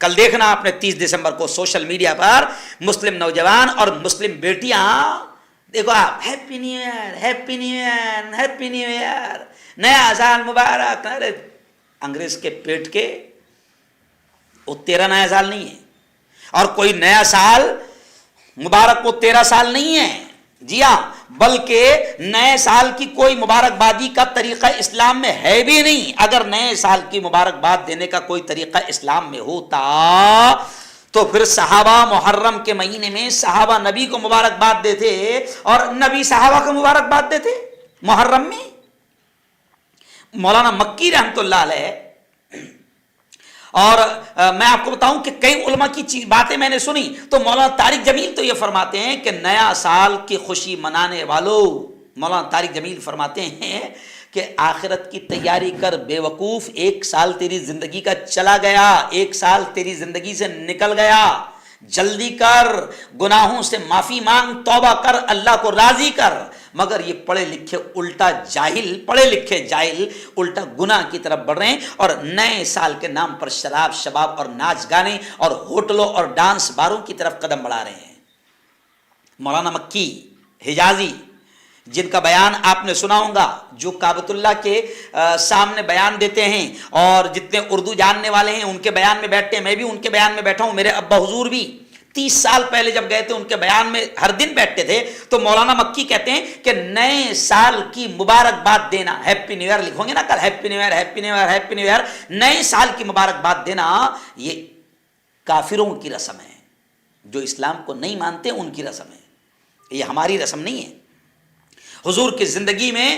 کل دیکھنا آپ نے 30 دسمبر کو سوشل میڈیا پر مسلم نوجوان اور مسلم بیٹیاں، دیکھو آپ، happy new year, happy new year, happy new year, نیا سال مبارک۔ ارے انگریز کے پیٹ کے، وہ تیرا نیا سال نہیں ہے، اور کوئی نیا سال مبارک وہ 13 سال نہیں ہے، جی ہاں، بلکہ نئے سال کی کوئی مبارکبادی کا طریقہ اسلام میں ہے بھی نہیں۔ اگر نئے سال کی مبارکباد دینے کا کوئی طریقہ اسلام میں ہوتا تو پھر صحابہ محرم کے مہینے میں صحابہ نبی کو مبارکباد دیتے، اور نبی صحابہ کو مبارکباد دیتے محرم میں۔ مولانا مکی رحمۃ اللہ علیہ، اور میں آپ کو بتاؤں کہ کئی علماء کی باتیں میں نے سنی، تو مولانا طارق جمیل تو یہ فرماتے ہیں کہ نیا سال کی خوشی منانے والوں، مولانا طارق جمیل فرماتے ہیں کہ آخرت کی تیاری کر بے وقوف، 1 سال تیری زندگی کا چلا گیا، 1 سال تیری زندگی سے نکل گیا، جلدی کر، گناہوں سے معافی مانگ، توبہ کر، اللہ کو راضی کر۔ مگر یہ پڑھے لکھے الٹا جاہل، پڑھے لکھے جاہل الٹا گناہ کی طرف بڑھ رہے ہیں، اور نئے سال کے نام پر شراب، شباب اور ناچ گانے اور ہوٹلوں اور ڈانس باروں کی طرف قدم بڑھا رہے ہیں۔ مولانا مکی حجازی جن کا بیان آپ نے سنا ہوگا، جو کعبۃ اللہ کے سامنے بیان دیتے ہیں، اور جتنے اردو جاننے والے ہیں ان کے بیان میں بیٹھتے ہیں، میں بھی ان کے بیان میں بیٹھا ہوں، میرے ابا حضور بھی 30 سال پہلے جب گئے تھے ان کے بیان میں ہر دن بیٹھتے تھے، تو مولانا مکی کہتے ہیں کہ نئے سال کی مبارکباد دینا، ہیپی نیو ایئر لکھو گے نا کل، happy new year happy new year happy new year, نئے سال کی مبارکباد دینا یہ کافروں کی رسم ہے، جو اسلام کو نہیں مانتے ان کی رسم ہے، یہ ہماری رسم نہیں ہے۔ حضور کی زندگی میں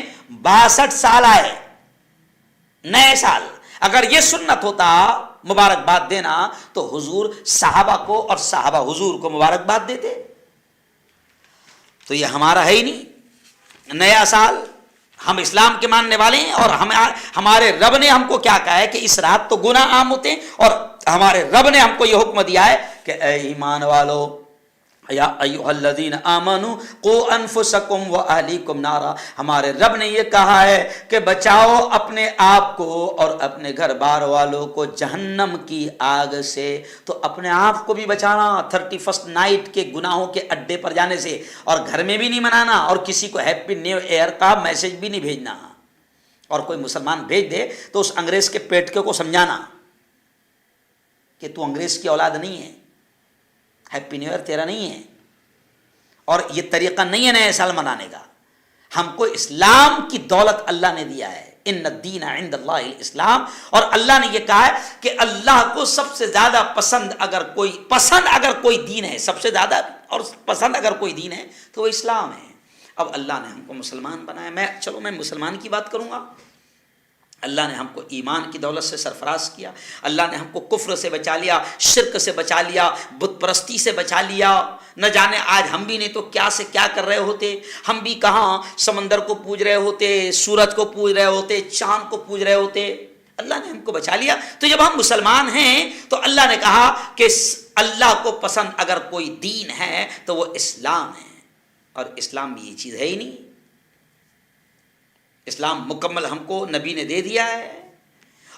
62 سال آئے، نئے سال، اگر یہ سنت ہوتا مبارکباد دینا تو حضور صحابہ کو اور صحابہ حضور کو مبارکباد دیتے، تو یہ ہمارا ہے ہی نہیں نیا سال۔ ہم اسلام کے ماننے والے ہیں، اور ہمارے رب نے ہم کو کیا کہا ہے کہ اس رات تو گناہ عام ہوتے ہیں، اور ہمارے رب نے ہم کو یہ حکم دیا ہے کہ اے ایمان والو، یا ایھا الذین آمنوا قوا انفسکم واہلیکم نارا، ہمارے رب نے یہ کہا ہے کہ بچاؤ اپنے آپ کو اور اپنے گھر بار والوں کو جہنم کی آگ سے۔ تو اپنے آپ کو بھی بچانا 31 نائٹ کے گناہوں کے اڈے پر جانے سے، اور گھر میں بھی نہیں منانا، اور کسی کو ہیپی نیو ایئر کا میسج بھی نہیں بھیجنا، اور کوئی مسلمان بھیج دے تو اس انگریز کے پیٹکے کو سمجھانا کہ تو انگریز کی اولاد نہیں ہے، ہیپی نیو ایئر تیرا نہیں ہے، اور یہ طریقہ نہیں ہے نئے سال منانے کا۔ ہم کو اسلام کی دولت اللہ نے دیا ہے، ان الدین عند اللہ الاسلام، اور اللہ نے یہ کہا ہے کہ اللہ کو سب سے زیادہ پسند اگر کوئی دین ہے، سب سے زیادہ اور پسند اگر کوئی دین ہے تو وہ اسلام ہے۔ اب اللہ نے ہم کو مسلمان بنایا، میں مسلمان کی بات کروں گا۔ اللہ نے ہم کو ایمان کی دولت سے سرفراز کیا، اللہ نے ہم کو کفر سے بچا لیا، شرک سے بچا لیا، بت پرستی سے بچا لیا۔ نہ جانے آج ہم بھی نہیں تو کیا سے کیا کر رہے ہوتے، ہم بھی کہاں سمندر کو پوج رہے ہوتے، سورج کو پوج رہے ہوتے، چاند کو پوج رہے ہوتے۔ اللہ نے ہم کو بچا لیا۔ تو جب ہم مسلمان ہیں تو اللہ نے کہا کہ اللہ کو پسند اگر کوئی دین ہے تو وہ اسلام ہے، اور اسلام بھی یہ چیز ہے ہی نہیں۔ اسلام مکمل ہم کو نبی نے دے دیا ہے،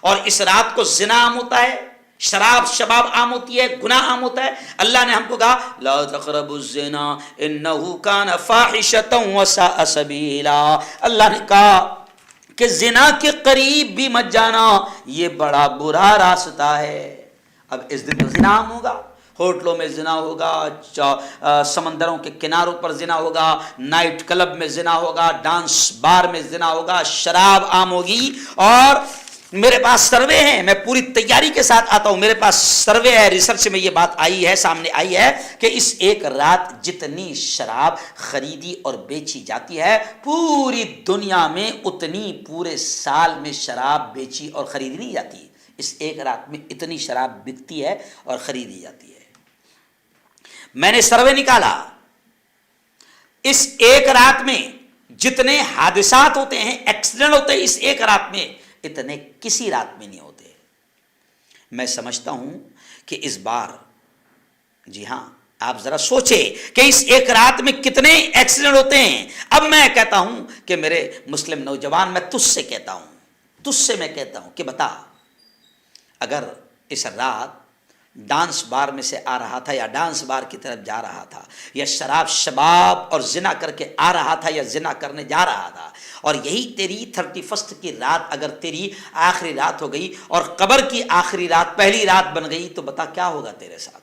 اور اس رات کو زنا عام ہوتا ہے، شباب عام ہوتی ہے، گناہ عام ہوتا ہے۔ اللہ نے ہم کو کہا لا تقربوا الزنا انه كان فاحشة وساء سبيلا، اللہ نے کہا کہ زنا کے قریب بھی مت جانا، یہ بڑا برا راستہ ہے۔ اب اس دن تو زنا عام ہوگا، ہوٹلوں میں زنا ہوگا، سمندروں کے کناروں پر زنا ہوگا، نائٹ کلب میں زنا ہوگا، ڈانس بار میں زنا ہوگا، شراب عام ہوگی۔ اور میرے پاس سروے ہیں، میں پوری تیاری کے ساتھ آتا ہوں، میرے پاس سروے ہے، ریسرچ میں یہ بات آئی ہے، سامنے آئی ہے کہ اس ایک رات جتنی شراب خریدی اور بیچی جاتی ہے پوری دنیا میں اتنی پورے سال میں شراب بیچی اور خریدی نہیں جاتی۔ اس ایک رات میں اتنی شراب بکتی ہے اور خریدی جاتی ہے۔ میں نے سروے نکالا، اس ایک رات میں جتنے حادثات ہوتے ہیں، ایکسیڈنٹ ہوتے ہیں، اس ایک رات میں اتنے کسی رات میں نہیں ہوتے۔ میں سمجھتا ہوں کہ اس بار، جی ہاں، آپ ذرا سوچیں کہ اس ایک رات میں کتنے ایکسیڈنٹ ہوتے ہیں۔ اب میں کہتا ہوں کہ میرے مسلم نوجوان، میں تجھ سے کہتا ہوں کہ بتا، اگر اس رات ڈانس بار میں سے آ رہا تھا یا ڈانس بار کی طرف جا رہا تھا، یا شباب اور زنا کر کے آ رہا تھا یا زنا کرنے جا رہا تھا، اور یہی تیری 31 کی رات اگر تیری آخری رات ہو گئی اور قبر کی آخری رات پہلی رات بن گئی، تو بتا کیا ہوگا تیرے ساتھ۔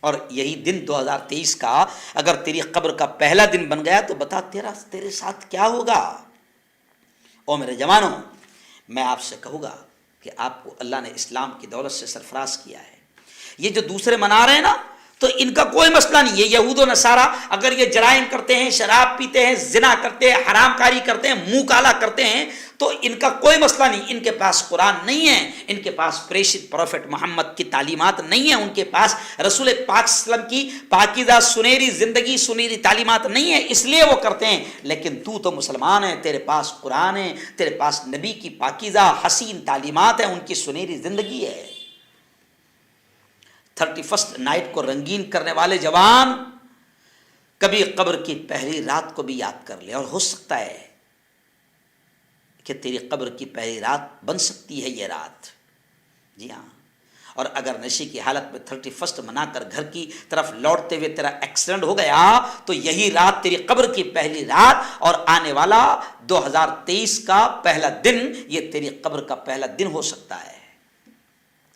اور یہی دن 2023 کا اگر تیری قبر کا پہلا دن بن گیا تو بتا تیرے ساتھ کیا ہوگا۔ او میرے جوانوں، میں آپ سے کہوں گا کہ آپ کو اللہ نے اسلام کی دولت سے سرفراز کیا ہے۔ یہ جو دوسرے منا رہے ہیں نا، تو ان کا کوئی مسئلہ نہیں۔ یہ یہود و نصارہ اگر یہ جرائم کرتے ہیں، شراب پیتے ہیں، زنا کرتے ہیں، حرام کاری کرتے ہیں، منہ کالا کرتے ہیں، تو ان کا کوئی مسئلہ نہیں۔ ان کے پاس قرآن نہیں ہے، ان کے پاس پریشت پروفٹ محمد کی تعلیمات نہیں ہیں، ان کے پاس رسول پاک صلی اللہ علیہ وسلم کی پاکیزہ سنہری زندگی، سنہری تعلیمات نہیں ہیں، اس لیے وہ کرتے ہیں۔ لیکن تو مسلمان ہے، تیرے پاس قرآن ہے، تیرے پاس نبی کی پاکیزہ حسین تعلیمات ہیں، ان کی سنہری زندگی ہے۔ 31 نائٹ کو رنگین کرنے والے جوان کبھی قبر کی پہلی رات کو بھی یاد کر لے، اور ہو سکتا ہے کہ تیری قبر کی پہلی رات بن سکتی ہے یہ رات، جی ہاں۔ اور اگر نشے کی حالت میں 31 منا کر گھر کی طرف لوٹتے ہوئے تیرا ایکسیڈنٹ ہو گیا تو یہی رات تیری قبر کی پہلی رات اور آنے والا 2023 کا پہلا دن یہ تیری قبر کا پہلا دن ہو سکتا ہے۔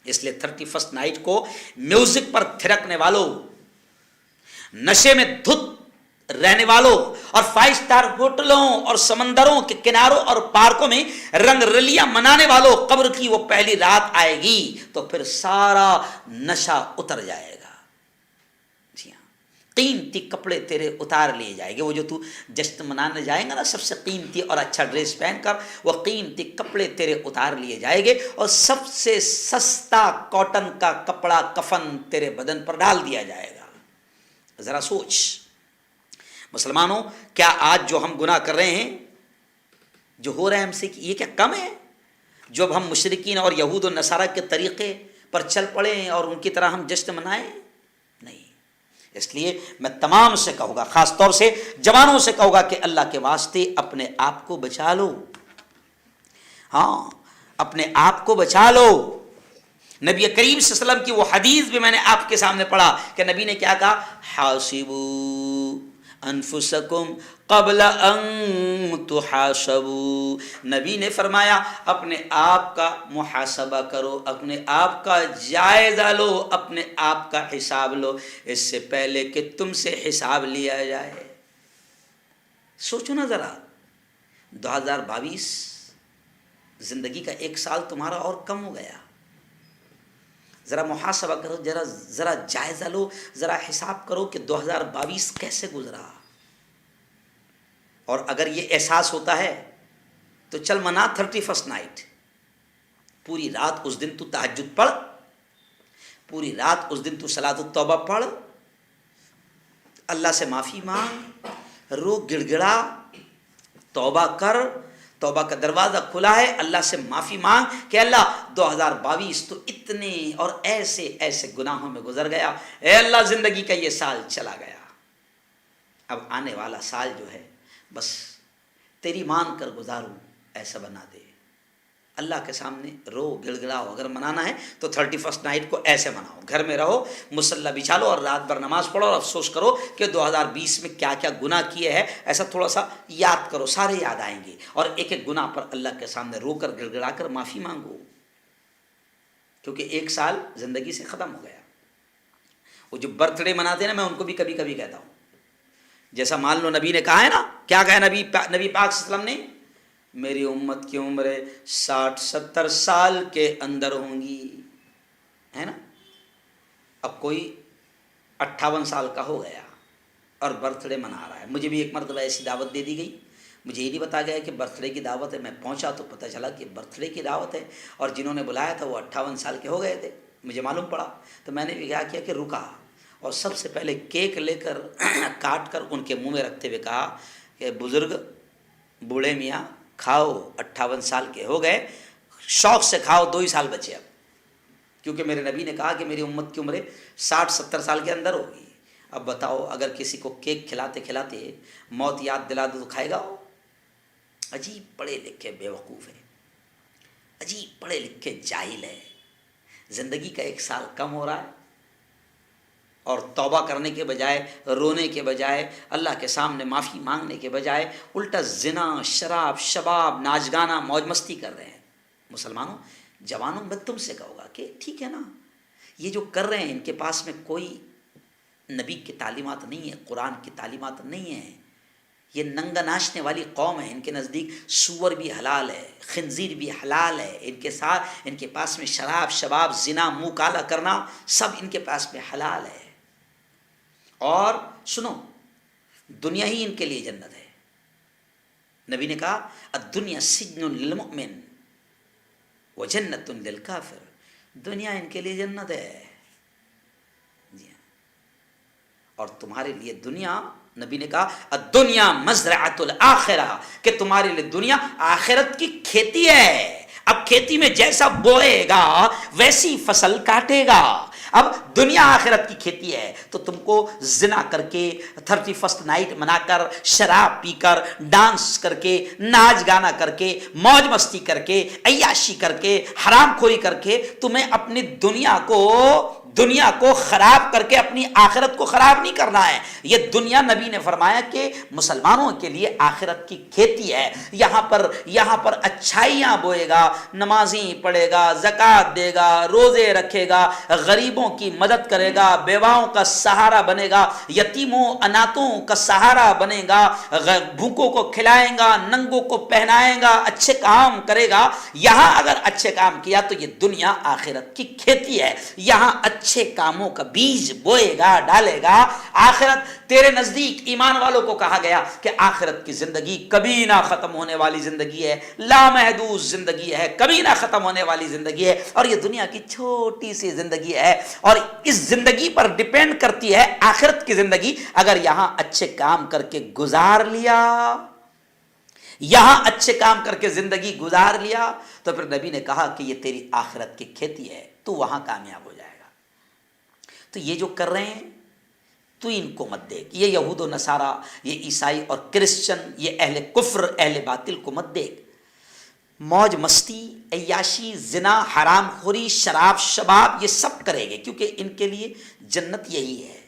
اس لیے 31 نائٹ کو میوزک پر تھرکنے والوں، نشے میں دھت رہنے والوں اور 5 اسٹار ہوٹلوں اور سمندروں کے کناروں اور پارکوں میں رنگ رلیاں منانے والوں، قبر کی وہ پہلی رات آئے گی تو پھر سارا نشہ اتر جائے گا۔ جی ہاں، قیمتی کپڑے تیرے اتار لیے جائیں گے۔ وہ جو تو جشن منانے جائیں گا نا سب سے قیمتی اور اچھا ڈریس پہن کر، وہ قیمتی کپڑے تیرے اتار لیے جائیں گے اور سب سے سستا کاٹن کا کپڑا کفن تیرے بدن پر ڈال دیا جائے گا۔ ذرا سوچ مسلمانوں، کیا آج جو ہم گناہ کر رہے ہیں، جو ہو رہا ہے ہم سے، یہ کیا کم ہے؟ جو اب ہم مشرکین اور یہود و نصارہ کے طریقے پر چل پڑے ہیں اور ان کی طرح ہم جشن منائیں؟ نہیں۔ اس لیے میں تمام سے کہوں گا، خاص طور سے جوانوں سے کہوں گا کہ اللہ کے واسطے اپنے آپ کو بچا لو۔ ہاں، اپنے آپ کو بچا لو۔ نبی کریم صلی اللہ علیہ وسلم کی وہ حدیث بھی میں نے آپ کے سامنے پڑھا کہ نبی نے کیا کہا، حاسبوا انفسکم قبل ان تحاسبوا۔ نبی نے فرمایا اپنے آپ کا محاسبہ کرو، اپنے آپ کا جائزہ لو، اپنے آپ کا حساب لو اس سے پہلے کہ تم سے حساب لیا جائے۔ سوچو نا ذرا، 2022 زندگی کا 1 سال تمہارا اور کم ہو گیا۔ ذرا محاسبہ کرو، ذرا جائزہ لو، ذرا حساب کرو کہ 2022 کیسے گزرا۔ اور اگر یہ احساس ہوتا ہے تو چل منا 31 نائٹ، پوری رات اس دن تو تہجد پڑھ، پوری رات اس دن تو صلاۃ التوبہ پڑھ، اللہ سے معافی مانگ، رو گڑ گڑا، توبہ کر، توبہ کا دروازہ کھلا ہے، اللہ سے معافی مانگ کہ اللہ 2022 تو اتنے اور ایسے ایسے گناہوں میں گزر گیا، اے اللہ زندگی کا یہ سال چلا گیا، اب آنے والا سال جو ہے بس تیری مان کر گزاروں ایسا بنا دے۔ اللہ کے سامنے رو گڑ گڑاؤ، اگر منانا ہے تو 31 نائٹ کو ایسے مناؤ، گھر میں رہو، مصلی بچھا لو اور رات بھر نماز پڑھو اور افسوس کرو کہ 2020 میں کیا کیا گناہ کیے ہیں، ایسا تھوڑا سا یاد کرو، سارے یاد آئیں گے، اور ایک ایک گناہ پر اللہ کے سامنے رو کر گڑ گڑا کر معافی مانگو، کیونکہ 1 سال زندگی سے ختم ہو گیا۔ وہ جو برتھ ڈے مناتے ہیں نا، میں ان کو بھی کبھی کبھی کہتا ہوں، جیسا مان لو نبی نے کہا ہے نا، کیا کہا نبی پاک صلی اللہ علیہ وسلم نے، میری امت کی عمریں 60-70 سال کے اندر ہوں گی، ہے نا۔ اب کوئی 58 سال کا ہو گیا اور برتھ ڈے منا رہا ہے۔ مجھے بھی ایک مرتبہ ایسی دعوت دے دی گئی، مجھے یہ نہیں بتا گیا کہ برتھ ڈے کی دعوت ہے، میں پہنچا تو پتہ چلا کہ برتھ ڈے کی دعوت ہے، اور جنہوں نے بلایا تھا وہ 58 سال کے ہو گئے تھے، مجھے معلوم پڑا، تو میں نے بھی کیا کہ رکا، اور سب سے پہلے کیک لے کر کاٹ کر ان کے منہ میں رکھتے ہوئے کہا کہ بزرگ بوڑھے میاں کھاؤ، 58 سال کے ہو گئے، شوق سے کھاؤ، 2 ہی سال بچے اب، کیونکہ میرے نبی نے کہا کہ میری امت کی عمریں 60-70 سال کے اندر ہوگی۔ اب بتاؤ، اگر کسی کو کیک کھلاتے کھلاتے موت یاد دلا دو تو کھائے گا وہ؟ عجیب پڑھے لکھے بیوقوف ہے، عجیب پڑھے لکھے جاہل ہے۔ زندگی کا 1 سال کم ہو رہا ہے، اور توبہ کرنے کے بجائے، رونے کے بجائے، اللہ کے سامنے معافی مانگنے کے بجائے الٹا زنا، شراب، شباب، ناچ گانا، موج مستی کر رہے ہیں۔ مسلمانوں، جوانوں، میں تم سے کہوں گا کہ ٹھیک ہے نا، یہ جو کر رہے ہیں ان کے پاس میں کوئی نبی کی تعلیمات نہیں ہے، قرآن کی تعلیمات نہیں ہے، یہ ننگا ناچنے والی قوم ہے، ان کے نزدیک سور بھی حلال ہے، خنزیر بھی حلال ہے، ان کے ساتھ ان کے پاس میں شراب، شباب، زنا، منہ کالا کرنا سب ان کے پاس میں حلال ہے۔ اور سنو، دنیا ہی ان کے لیے جنت ہے۔ نبی نے کہا الدنیا سجن للمؤمن وجنت للکافر، دنیا ان کے لیے جنت ہے، جی ہاں، اور تمہارے لیے دنیا، نبی نے کہا الدنیا مزرعۃ الآخرہ، کہ تمہارے لیے دنیا آخرت کی کھیتی ہے۔ اب کھیتی میں جیسا بوئے گا ویسی فصل کاٹے گا، اب دنیا آخرت کی کھیتی ہے تو تم کو زنا کر کے 31 نائٹ منا کر شراب پی کر ڈانس کر کے ناچ گانا کر کے موج مستی کر کے عیاشی کر کے حرام خوری کر کے تمہیں اپنی دنیا کو خراب کر کے اپنی آخرت کو خراب نہیں کرنا ہے. یہ دنیا نبی نے فرمایا کہ مسلمانوں کے لیے آخرت کی کھیتی ہے. یہاں پر اچھائیاں بوئے گا, نمازیں پڑھے گا, زکوٰۃ دے گا, روزے رکھے گا, غریبوں کی مدد کرے گا, بیواؤں کا سہارا بنے گا, یتیموں اناتوں کا سہارا بنے گا, بھوکوں کو کھلائیں گا, ننگوں کو پہنائیں گا, اچھے کام کرے گا. یہاں اگر اچھے کام کیا تو یہ دنیا آخرت کی کھیتی ہے. یہاں اچھے کاموں کا بیج بوئے گا, ڈالے گا. آخرت تیرے نزدیک ایمان والوں کو کہا گیا کہ آخرت کی زندگی کبھی نہ ختم ہونے والی زندگی ہے, لامحدود زندگی ہے, کبھی نہ ختم ہونے والی زندگی ہے. اور یہ دنیا کی چھوٹی سی زندگی ہے اور اس زندگی پر ڈیپینڈ کرتی ہے آخرت کی زندگی. اگر یہاں اچھے کام کر کے گزار لیا, یہاں اچھے کام کر کے زندگی گزار لیا تو پھر نبی نے کہا کہ یہ تیری آخرت کی کھیتی ہے, تو وہاں کامیاب ہو جائے گا. تو یہ جو کر رہے ہیں تو ان کو مت دیکھ. یہ یہود و نصارہ, یہ عیسائی اور کرسچن, یہ اہل کفر اہل باطل کو مت دیکھ. موج مستی, عیاشی, زنا, حرام خوری, شراب شباب یہ سب کرے گے کیونکہ ان کے لیے جنت یہی ہے.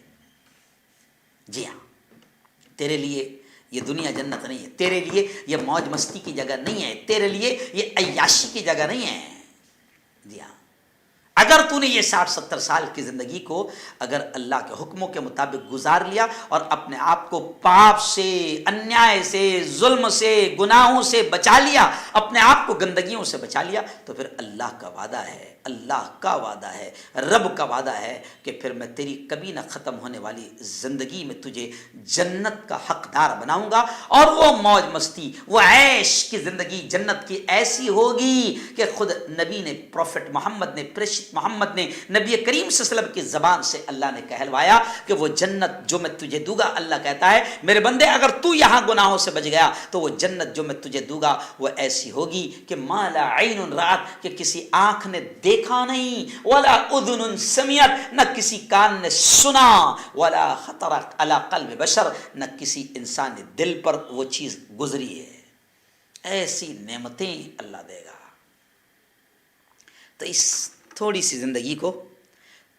جی ہاں, تیرے لیے یہ دنیا جنت نہیں ہے, تیرے لیے یہ موج مستی کی جگہ نہیں ہے, تیرے لیے یہ عیاشی کی جگہ نہیں ہے. جی ہاں, اگر تو نے یہ 60-70 سال کی زندگی کو اگر اللہ کے حکموں کے مطابق گزار لیا اور اپنے آپ کو پاپ سے, انیائے سے, ظلم سے, گناہوں سے بچا لیا, اپنے آپ کو گندگیوں سے بچا لیا, تو پھر اللہ کا وعدہ ہے, اللہ کا وعدہ ہے, رب کا وعدہ ہے کہ پھر میں تیری کبھی نہ ختم ہونے والی زندگی میں تجھے جنت کا حقدار بناؤں گا. اور وہ موج مستی, وہ عیش کی زندگی جنت کی ایسی ہوگی کہ خود نبی نے, پروفٹ محمد نے, پریشت محمد نے, نبی کریم صلی اللہ علیہ وسلم کی زبان سے اللہ نے کہلوایا کہ وہ جنت جو میں تجھے دوں گا, اللہ کہتا ہے میرے بندے اگر تو یہاں گناہوں سے بچ گیا تو وہ جنت جو میں تجھے دوں گا وہ ایسی ہوگی کہ ما لا عین رات, کہ کسی آنکھ نے دیکھا نہیں, ولا اذن سمعت, نہ کسی کان نے سنا, ولا خطر علی قلب بشر, نہ کسی انسانی دل پر وہ چیز گزری ہے. ایسی نعمتیں اللہ دے گا. تو اس تھوڑی سی زندگی کو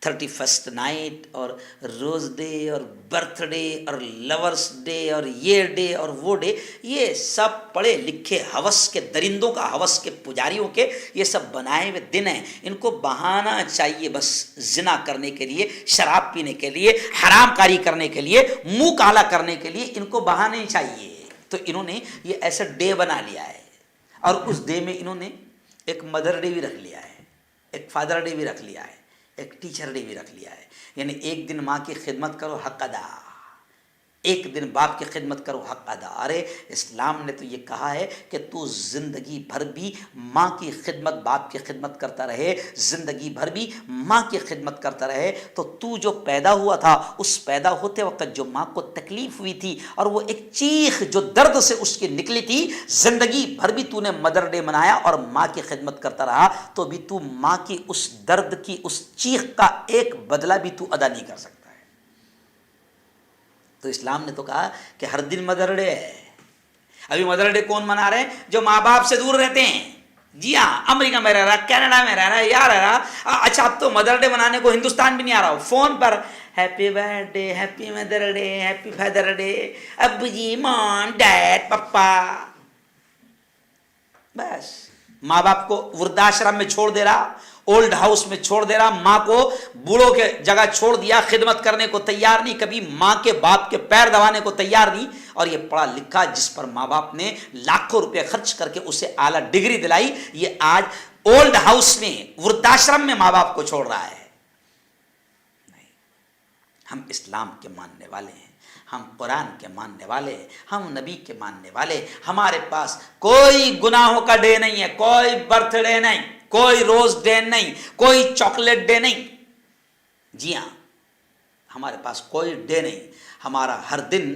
31 نائٹ اور روز ڈے اور برتھ ڈے اور لورس ڈے اور یہ ڈے اور وہ ڈے, یہ سب پڑھے لکھے ہوس کے درندوں کا, ہوس کے پجاریوں کے یہ سب بنائے ہوئے دن ہیں. ان کو بہانہ چاہیے بس زنا کرنے کے لیے, شراب پینے کے لیے, حرام کاری کرنے کے لیے, منہ کالا کرنے کے لیے ان کو بہانے چاہیے. تو انہوں نے یہ ایسا ڈے بنا لیا ہے اور اس ڈے میں انہوں نے ایک مدر ڈے بھی رکھ لیا ہے, ایک فادر ڈے بھی رکھ لیا ہے, ایک ٹیچر ڈے بھی رکھ لیا ہے. یعنی ایک دن ماں کی خدمت کرو حق ادا, ایک دن باپ کی خدمت کرو حق ادا. ارے اسلام نے تو یہ کہا ہے کہ تو زندگی بھر بھی ماں کی خدمت, باپ کی خدمت کرتا رہے, زندگی بھر بھی ماں کی خدمت کرتا رہے. تو جو پیدا ہوا تھا اس پیدا ہوتے وقت جو ماں کو تکلیف ہوئی تھی اور وہ ایک چیخ جو درد سے اس کی نکلی تھی, زندگی بھر بھی تو نے مدر ڈے منایا اور ماں کی خدمت کرتا رہا, تو بھی تو ماں کی اس درد کی, اس چیخ کا ایک بدلہ بھی تو ادا نہیں کر سکتا. تو اسلام نے تو کہا کہ ہر دن مدر ڈے ہے. ابھی مدر ڈے کون منا رہے ہیں؟ جو ماں باپ سے دور رہتے ہیں. جی ہاں, امریکہ میں رہ رہا, کینیڈا میں رہ رہا, یا رہ رہا. اچھا اب تو مدر ڈے منانے کو ہندوستان بھی نہیں آ رہا ہو, فون پر happy birthday, happy mother day, happy father day, ابو جی, مام, ڈیڈ, پپا. بس ماں باپ کو وردھاشرم میں چھوڑ دے رہا, اولڈ ہاؤس میں چھوڑ دے رہا, ماں کو بوڑھوں کے جگہ چھوڑ دیا, خدمت کرنے کو تیار نہیں, کبھی ماں کے باپ کے پیر دبانے کو تیار نہیں. اور یہ پڑھا لکھا جس پر ماں باپ نے لاکھوں روپے خرچ کر کے اسے اعلیٰ ڈگری دلائی, یہ آج اولڈ ہاؤس میں, وردھاشرم میں ماں باپ کو چھوڑ رہا ہے. نہیں, ہم اسلام کے ماننے والے ہیں, ہم قرآن کے ماننے والے, ہم نبی کے ماننے والے. ہمارے پاس کوئی گناہوں کا ڈے نہیں ہے, کوئی برتھ ڈے نہیں, کوئی روز ڈے نہیں, کوئی چاکلیٹ ڈے نہیں. جی ہاں, ہمارے پاس کوئی ڈے نہیں. ہمارا ہر دن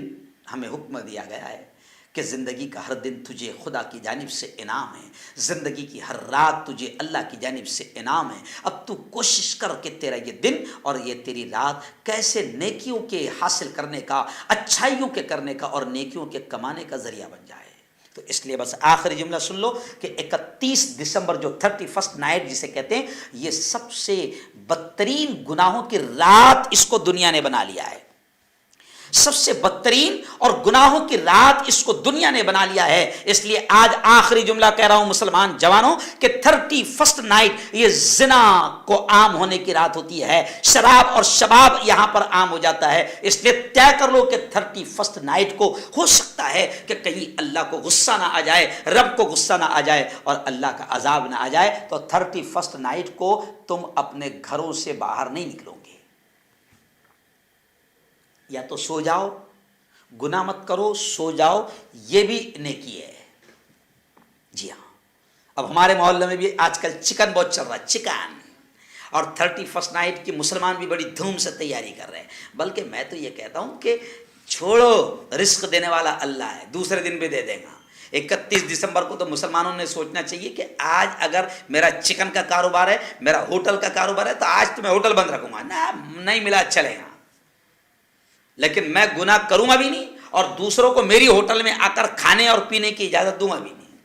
ہمیں حکم دیا گیا ہے کہ زندگی کا ہر دن تجھے خدا کی جانب سے انعام ہے، زندگی کی ہر رات تجھے اللہ کی جانب سے انعام ہے۔ اب تو کوشش کر کہ تیرا یہ دن اور یہ تیری رات کیسے نیکیوں کے حاصل کرنے کا، اچھائیوں کے کرنے کا اور نیکیوں کے کمانے کا ذریعہ بن جائے۔ تو اس لیے بس آخری جملہ سن لو کہ 31 دسمبر جو 31 نائٹ جسے کہتے ہیں، یہ سب سے بدترین گناہوں کی رات اس کو دنیا نے بنا لیا ہے، سب سے بدترین اور گناہوں کی رات اس کو دنیا نے بنا لیا ہے۔ اس لیے آج آخری جملہ کہہ رہا ہوں مسلمان جوانوں کہ 31 نائٹ یہ زنا کو عام ہونے کی رات ہوتی ہے، شراب اور شباب یہاں پر عام ہو جاتا ہے۔ اس لیے طے کر لو کہ 31 نائٹ کو ہو سکتا ہے کہ کہیں اللہ کو غصہ نہ آ جائے، رب کو غصہ نہ آ جائے اور اللہ کا عذاب نہ آ جائے، تو 31 نائٹ کو تم اپنے گھروں سے باہر نہیں نکلو گے۔ یا تو سو جاؤ، گناہ مت کرو، سو جاؤ، یہ بھی نیکی ہے۔ جی ہاں، اب ہمارے محلے میں بھی آج کل چکن بہت چل رہا ہے، چکن، اور 31 نائٹ کی مسلمان بھی بڑی دھوم سے تیاری کر رہے ہیں۔ بلکہ میں تو یہ کہتا ہوں کہ چھوڑو، رزق دینے والا اللہ ہے، دوسرے دن بھی دے دے گا۔ 31 دسمبر کو تو مسلمانوں نے سوچنا چاہیے کہ آج اگر میرا چکن کا کاروبار ہے، میرا ہوٹل کا کاروبار ہے، تو آج تو میں ہوٹل بند رکھوں گا، نہیں ملا چلے گا، لیکن میں گناہ کروں گا بھی نہیں اور دوسروں کو میری ہوٹل میں آ کر کھانے اور پینے کی اجازت دوں گا بھی نہیں۔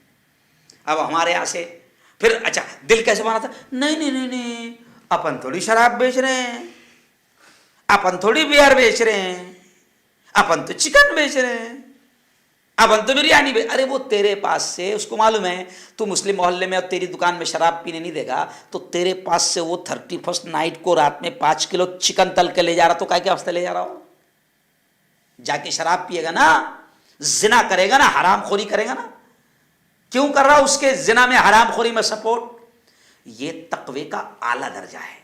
اب ہمارے یہاں سے پھر اچھا دل کیسے بنا تھا، نہیں اپن تھوڑی شراب بیچ رہے ہیں، اپن تھوڑی بیئر بیچ رہے ہیں، اپن تو چکن بیچ رہے ہیں، اپن تو بریانی بیچ، ارے وہ تیرے پاس سے، اس کو معلوم ہے تو مسلم محلے میں اور تیری دکان میں شراب پینے نہیں دے گا، تو تیرے پاس سے وہ 31 نائٹ کو رات میں 5 کلو چکن تل کے لے جا رہا، تو کیا واسطے لے جا رہا ہو؟ جا کے شراب پیے گا نا، زنا کرے گا نا، حرام خوری کرے گا نا، کیوں کر رہا اس کے زنا میں حرام خوری میں سپورٹ؟ یہ تقوی کا اعلیٰ درجہ ہے۔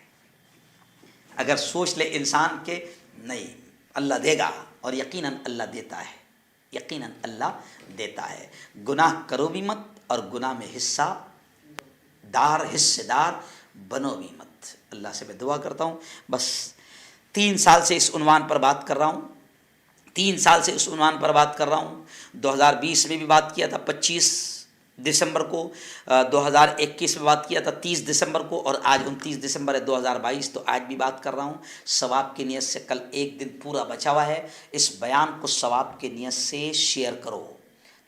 اگر سوچ لے انسان کے نہیں اللہ دے گا، اور یقیناً اللہ دیتا ہے، یقیناً اللہ دیتا ہے۔ گناہ کرو بھی مت اور گناہ میں حصہ دار بنو بھی مت۔ اللہ سے میں دعا کرتا ہوں، بس 3 سال سے اس عنوان پر بات کر رہا ہوں، 3 سال سے اس عنوان پر بات کر رہا ہوں۔ 2020 میں بھی بات کیا تھا 25 دسمبر کو، 2021 میں بات کیا تھا 30 دسمبر کو، اور آج 29 دسمبر ہے 2022، تو آج بھی بات کر رہا ہوں۔ ثواب کی نیت سے کل ایک دن پورا بچا ہوا ہے، اس بیان کو ثواب کی نیت سے شیئر کرو،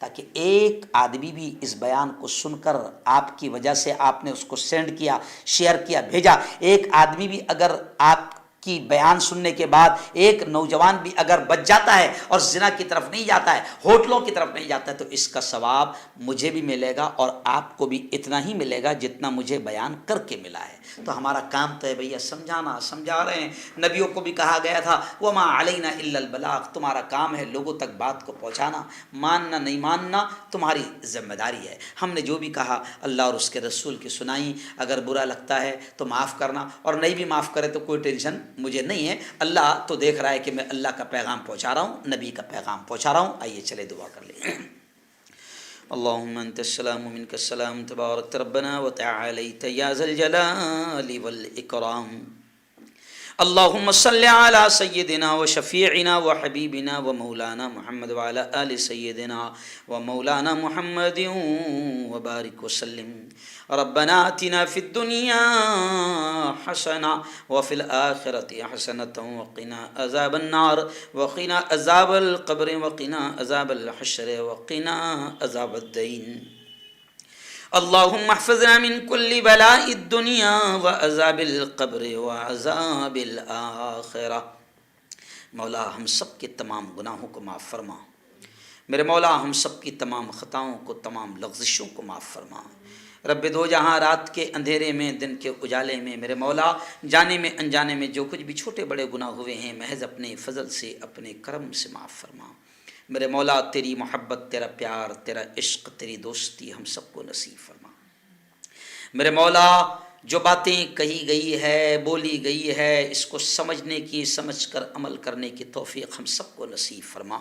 تاکہ ایک آدمی بھی اس بیان کو سن کر، آپ کی وجہ سے آپ نے اس کو سینڈ کیا، شیئر کیا، بھیجا، ایک آدمی بھی اگر آپ کی بیان سننے کے بعد ایک نوجوان بھی اگر بچ جاتا ہے اور زنا کی طرف نہیں جاتا ہے، ہوٹلوں کی طرف نہیں جاتا ہے، تو اس کا ثواب مجھے بھی ملے گا اور آپ کو بھی اتنا ہی ملے گا جتنا مجھے بیان کر کے ملا ہے۔ تو ہمارا کام تو ہے بھیا سمجھانا، سمجھا رہے ہیں۔ نبیوں کو بھی کہا گیا تھا وما علینا الا البلاغ، تمہارا کام ہے لوگوں تک بات کو پہنچانا، ماننا نہیں ماننا تمہاری ذمہ داری ہے۔ ہم نے جو بھی کہا اللہ اور اس کے رسول کی سنائی، اگر برا لگتا ہے تو معاف کرنا، اور نہیں بھی معاف کرے تو کوئی ٹینشن مجھے نہیں ہے، اللہ تو دیکھ رہا ہے کہ میں اللہ کا پیغام پہنچا رہا ہوں، نبی کا پیغام پہنچا رہا ہوں۔ آئیے چلے دعا کر لیں۔ اللهم انت السلام ومنك السلام، تبارك ربنا وتعاليت يا ذا الجلال والاكرام۔ اللهم صل على سيدنا وشفيعنا وحبيبنا ومولانا محمد وعلى آل سيدنا ومولانا محمد وبارك وسلم۔ ربنا آتنا في الدنيا حسنة وفي الآخرة حسنة وقنا عذاب النار وقنا عذاب القبر وقنا عذاب الحشر وقنا عذاب الدين۔ اللهم احفظنا من كل بلاء الدنيا وعذاب القبر وعذاب الآخرة۔ مولا ہم سب کے تمام گناہوں کو معاف فرما، میرے مولا ہم سب کی تمام خطاؤں کو، تمام لغزشوں کو معاف فرما۔ رب دو جہاں رات کے اندھیرے میں دن کے اجالے میں میرے مولا جانے میں انجانے میں جو کچھ بھی چھوٹے بڑے گناہ ہوئے ہیں محض اپنے فضل سے، اپنے کرم سے معاف فرما۔ میرے مولا تیری محبت، تیرا پیار، تیرا عشق، تیری دوستی ہم سب کو نصیب فرما۔ میرے مولا جو باتیں کہی گئی ہے، بولی گئی ہے، اس کو سمجھنے کی، سمجھ کر عمل کرنے کی توفیق ہم سب کو نصیب فرما۔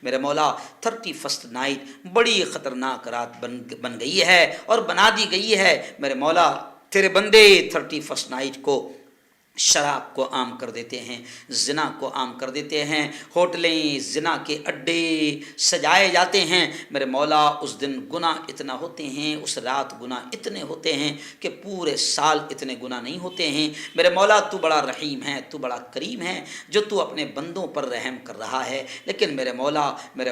میرے مولا 31 نائٹ بڑی خطرناک رات بن گئی ہے اور بنا دی گئی ہے۔ میرے مولا تیرے بندے 31 نائٹ کو شراب کو عام کر دیتے ہیں، زنا کو عام کر دیتے ہیں، ہوٹلیں زنا کے اڈے سجائے جاتے ہیں۔ میرے مولا اس دن گناہ اتنا ہوتے ہیں، اس رات گناہ اتنے ہوتے ہیں کہ پورے سال اتنے گناہ نہیں ہوتے ہیں۔ میرے مولا تو بڑا رحیم ہے، تو بڑا کریم ہے جو تو اپنے بندوں پر رحم کر رہا ہے، لیکن میرے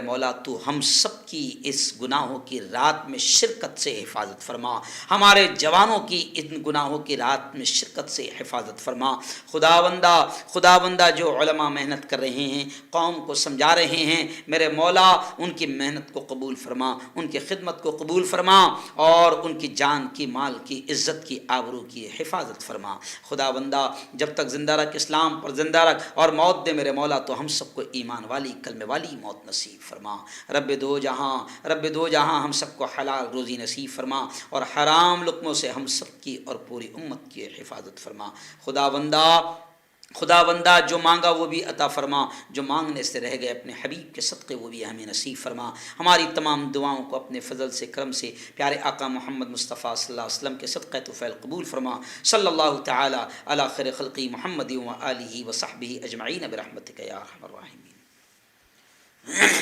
مولا تو ہم سب کی اس گناہوں کی رات میں شرکت سے حفاظت فرما، ہمارے جوانوں کی ان گناہوں کی رات میں شرکت سے حفاظت فرما۔ خداوندہ جو علماء محنت کر رہے ہیں، قوم کو سمجھا رہے ہیں، میرے مولا ان کی محنت کو قبول فرما، ان کی خدمت کو قبول فرما، اور ان کی جان کی، مال کی، عزت کی، آبرو کی حفاظت فرما۔ خداوندہ جب تک زندہ رکھ، اسلام پر زندہ رکھ، اور موت دے میرے مولا تو ہم سب کو ایمان والی، کلمے والی موت نصیب فرما۔ رب دو جہاں ہم سب کو حلال روزی نصیب فرما، اور حرام لقموں سے ہم سب کی اور پوری امت کی حفاظت فرما۔ خداوندہ جو مانگا وہ بھی عطا فرما، جو مانگنے سے رہ گئے اپنے حبیب کے صدقے وہ بھی ہمیں نصیب فرما۔ ہماری تمام دعاؤں کو اپنے فضل سے، کرم سے پیارے آقا محمد مصطفیٰ صلی اللہ علیہ وسلم کے صدقے طفیل قبول فرما۔ صلی اللہ تعالی علی خیر خلقی محمد و آلہ و صحبہ اجمعین برحمتک یا ارحم الراحمین۔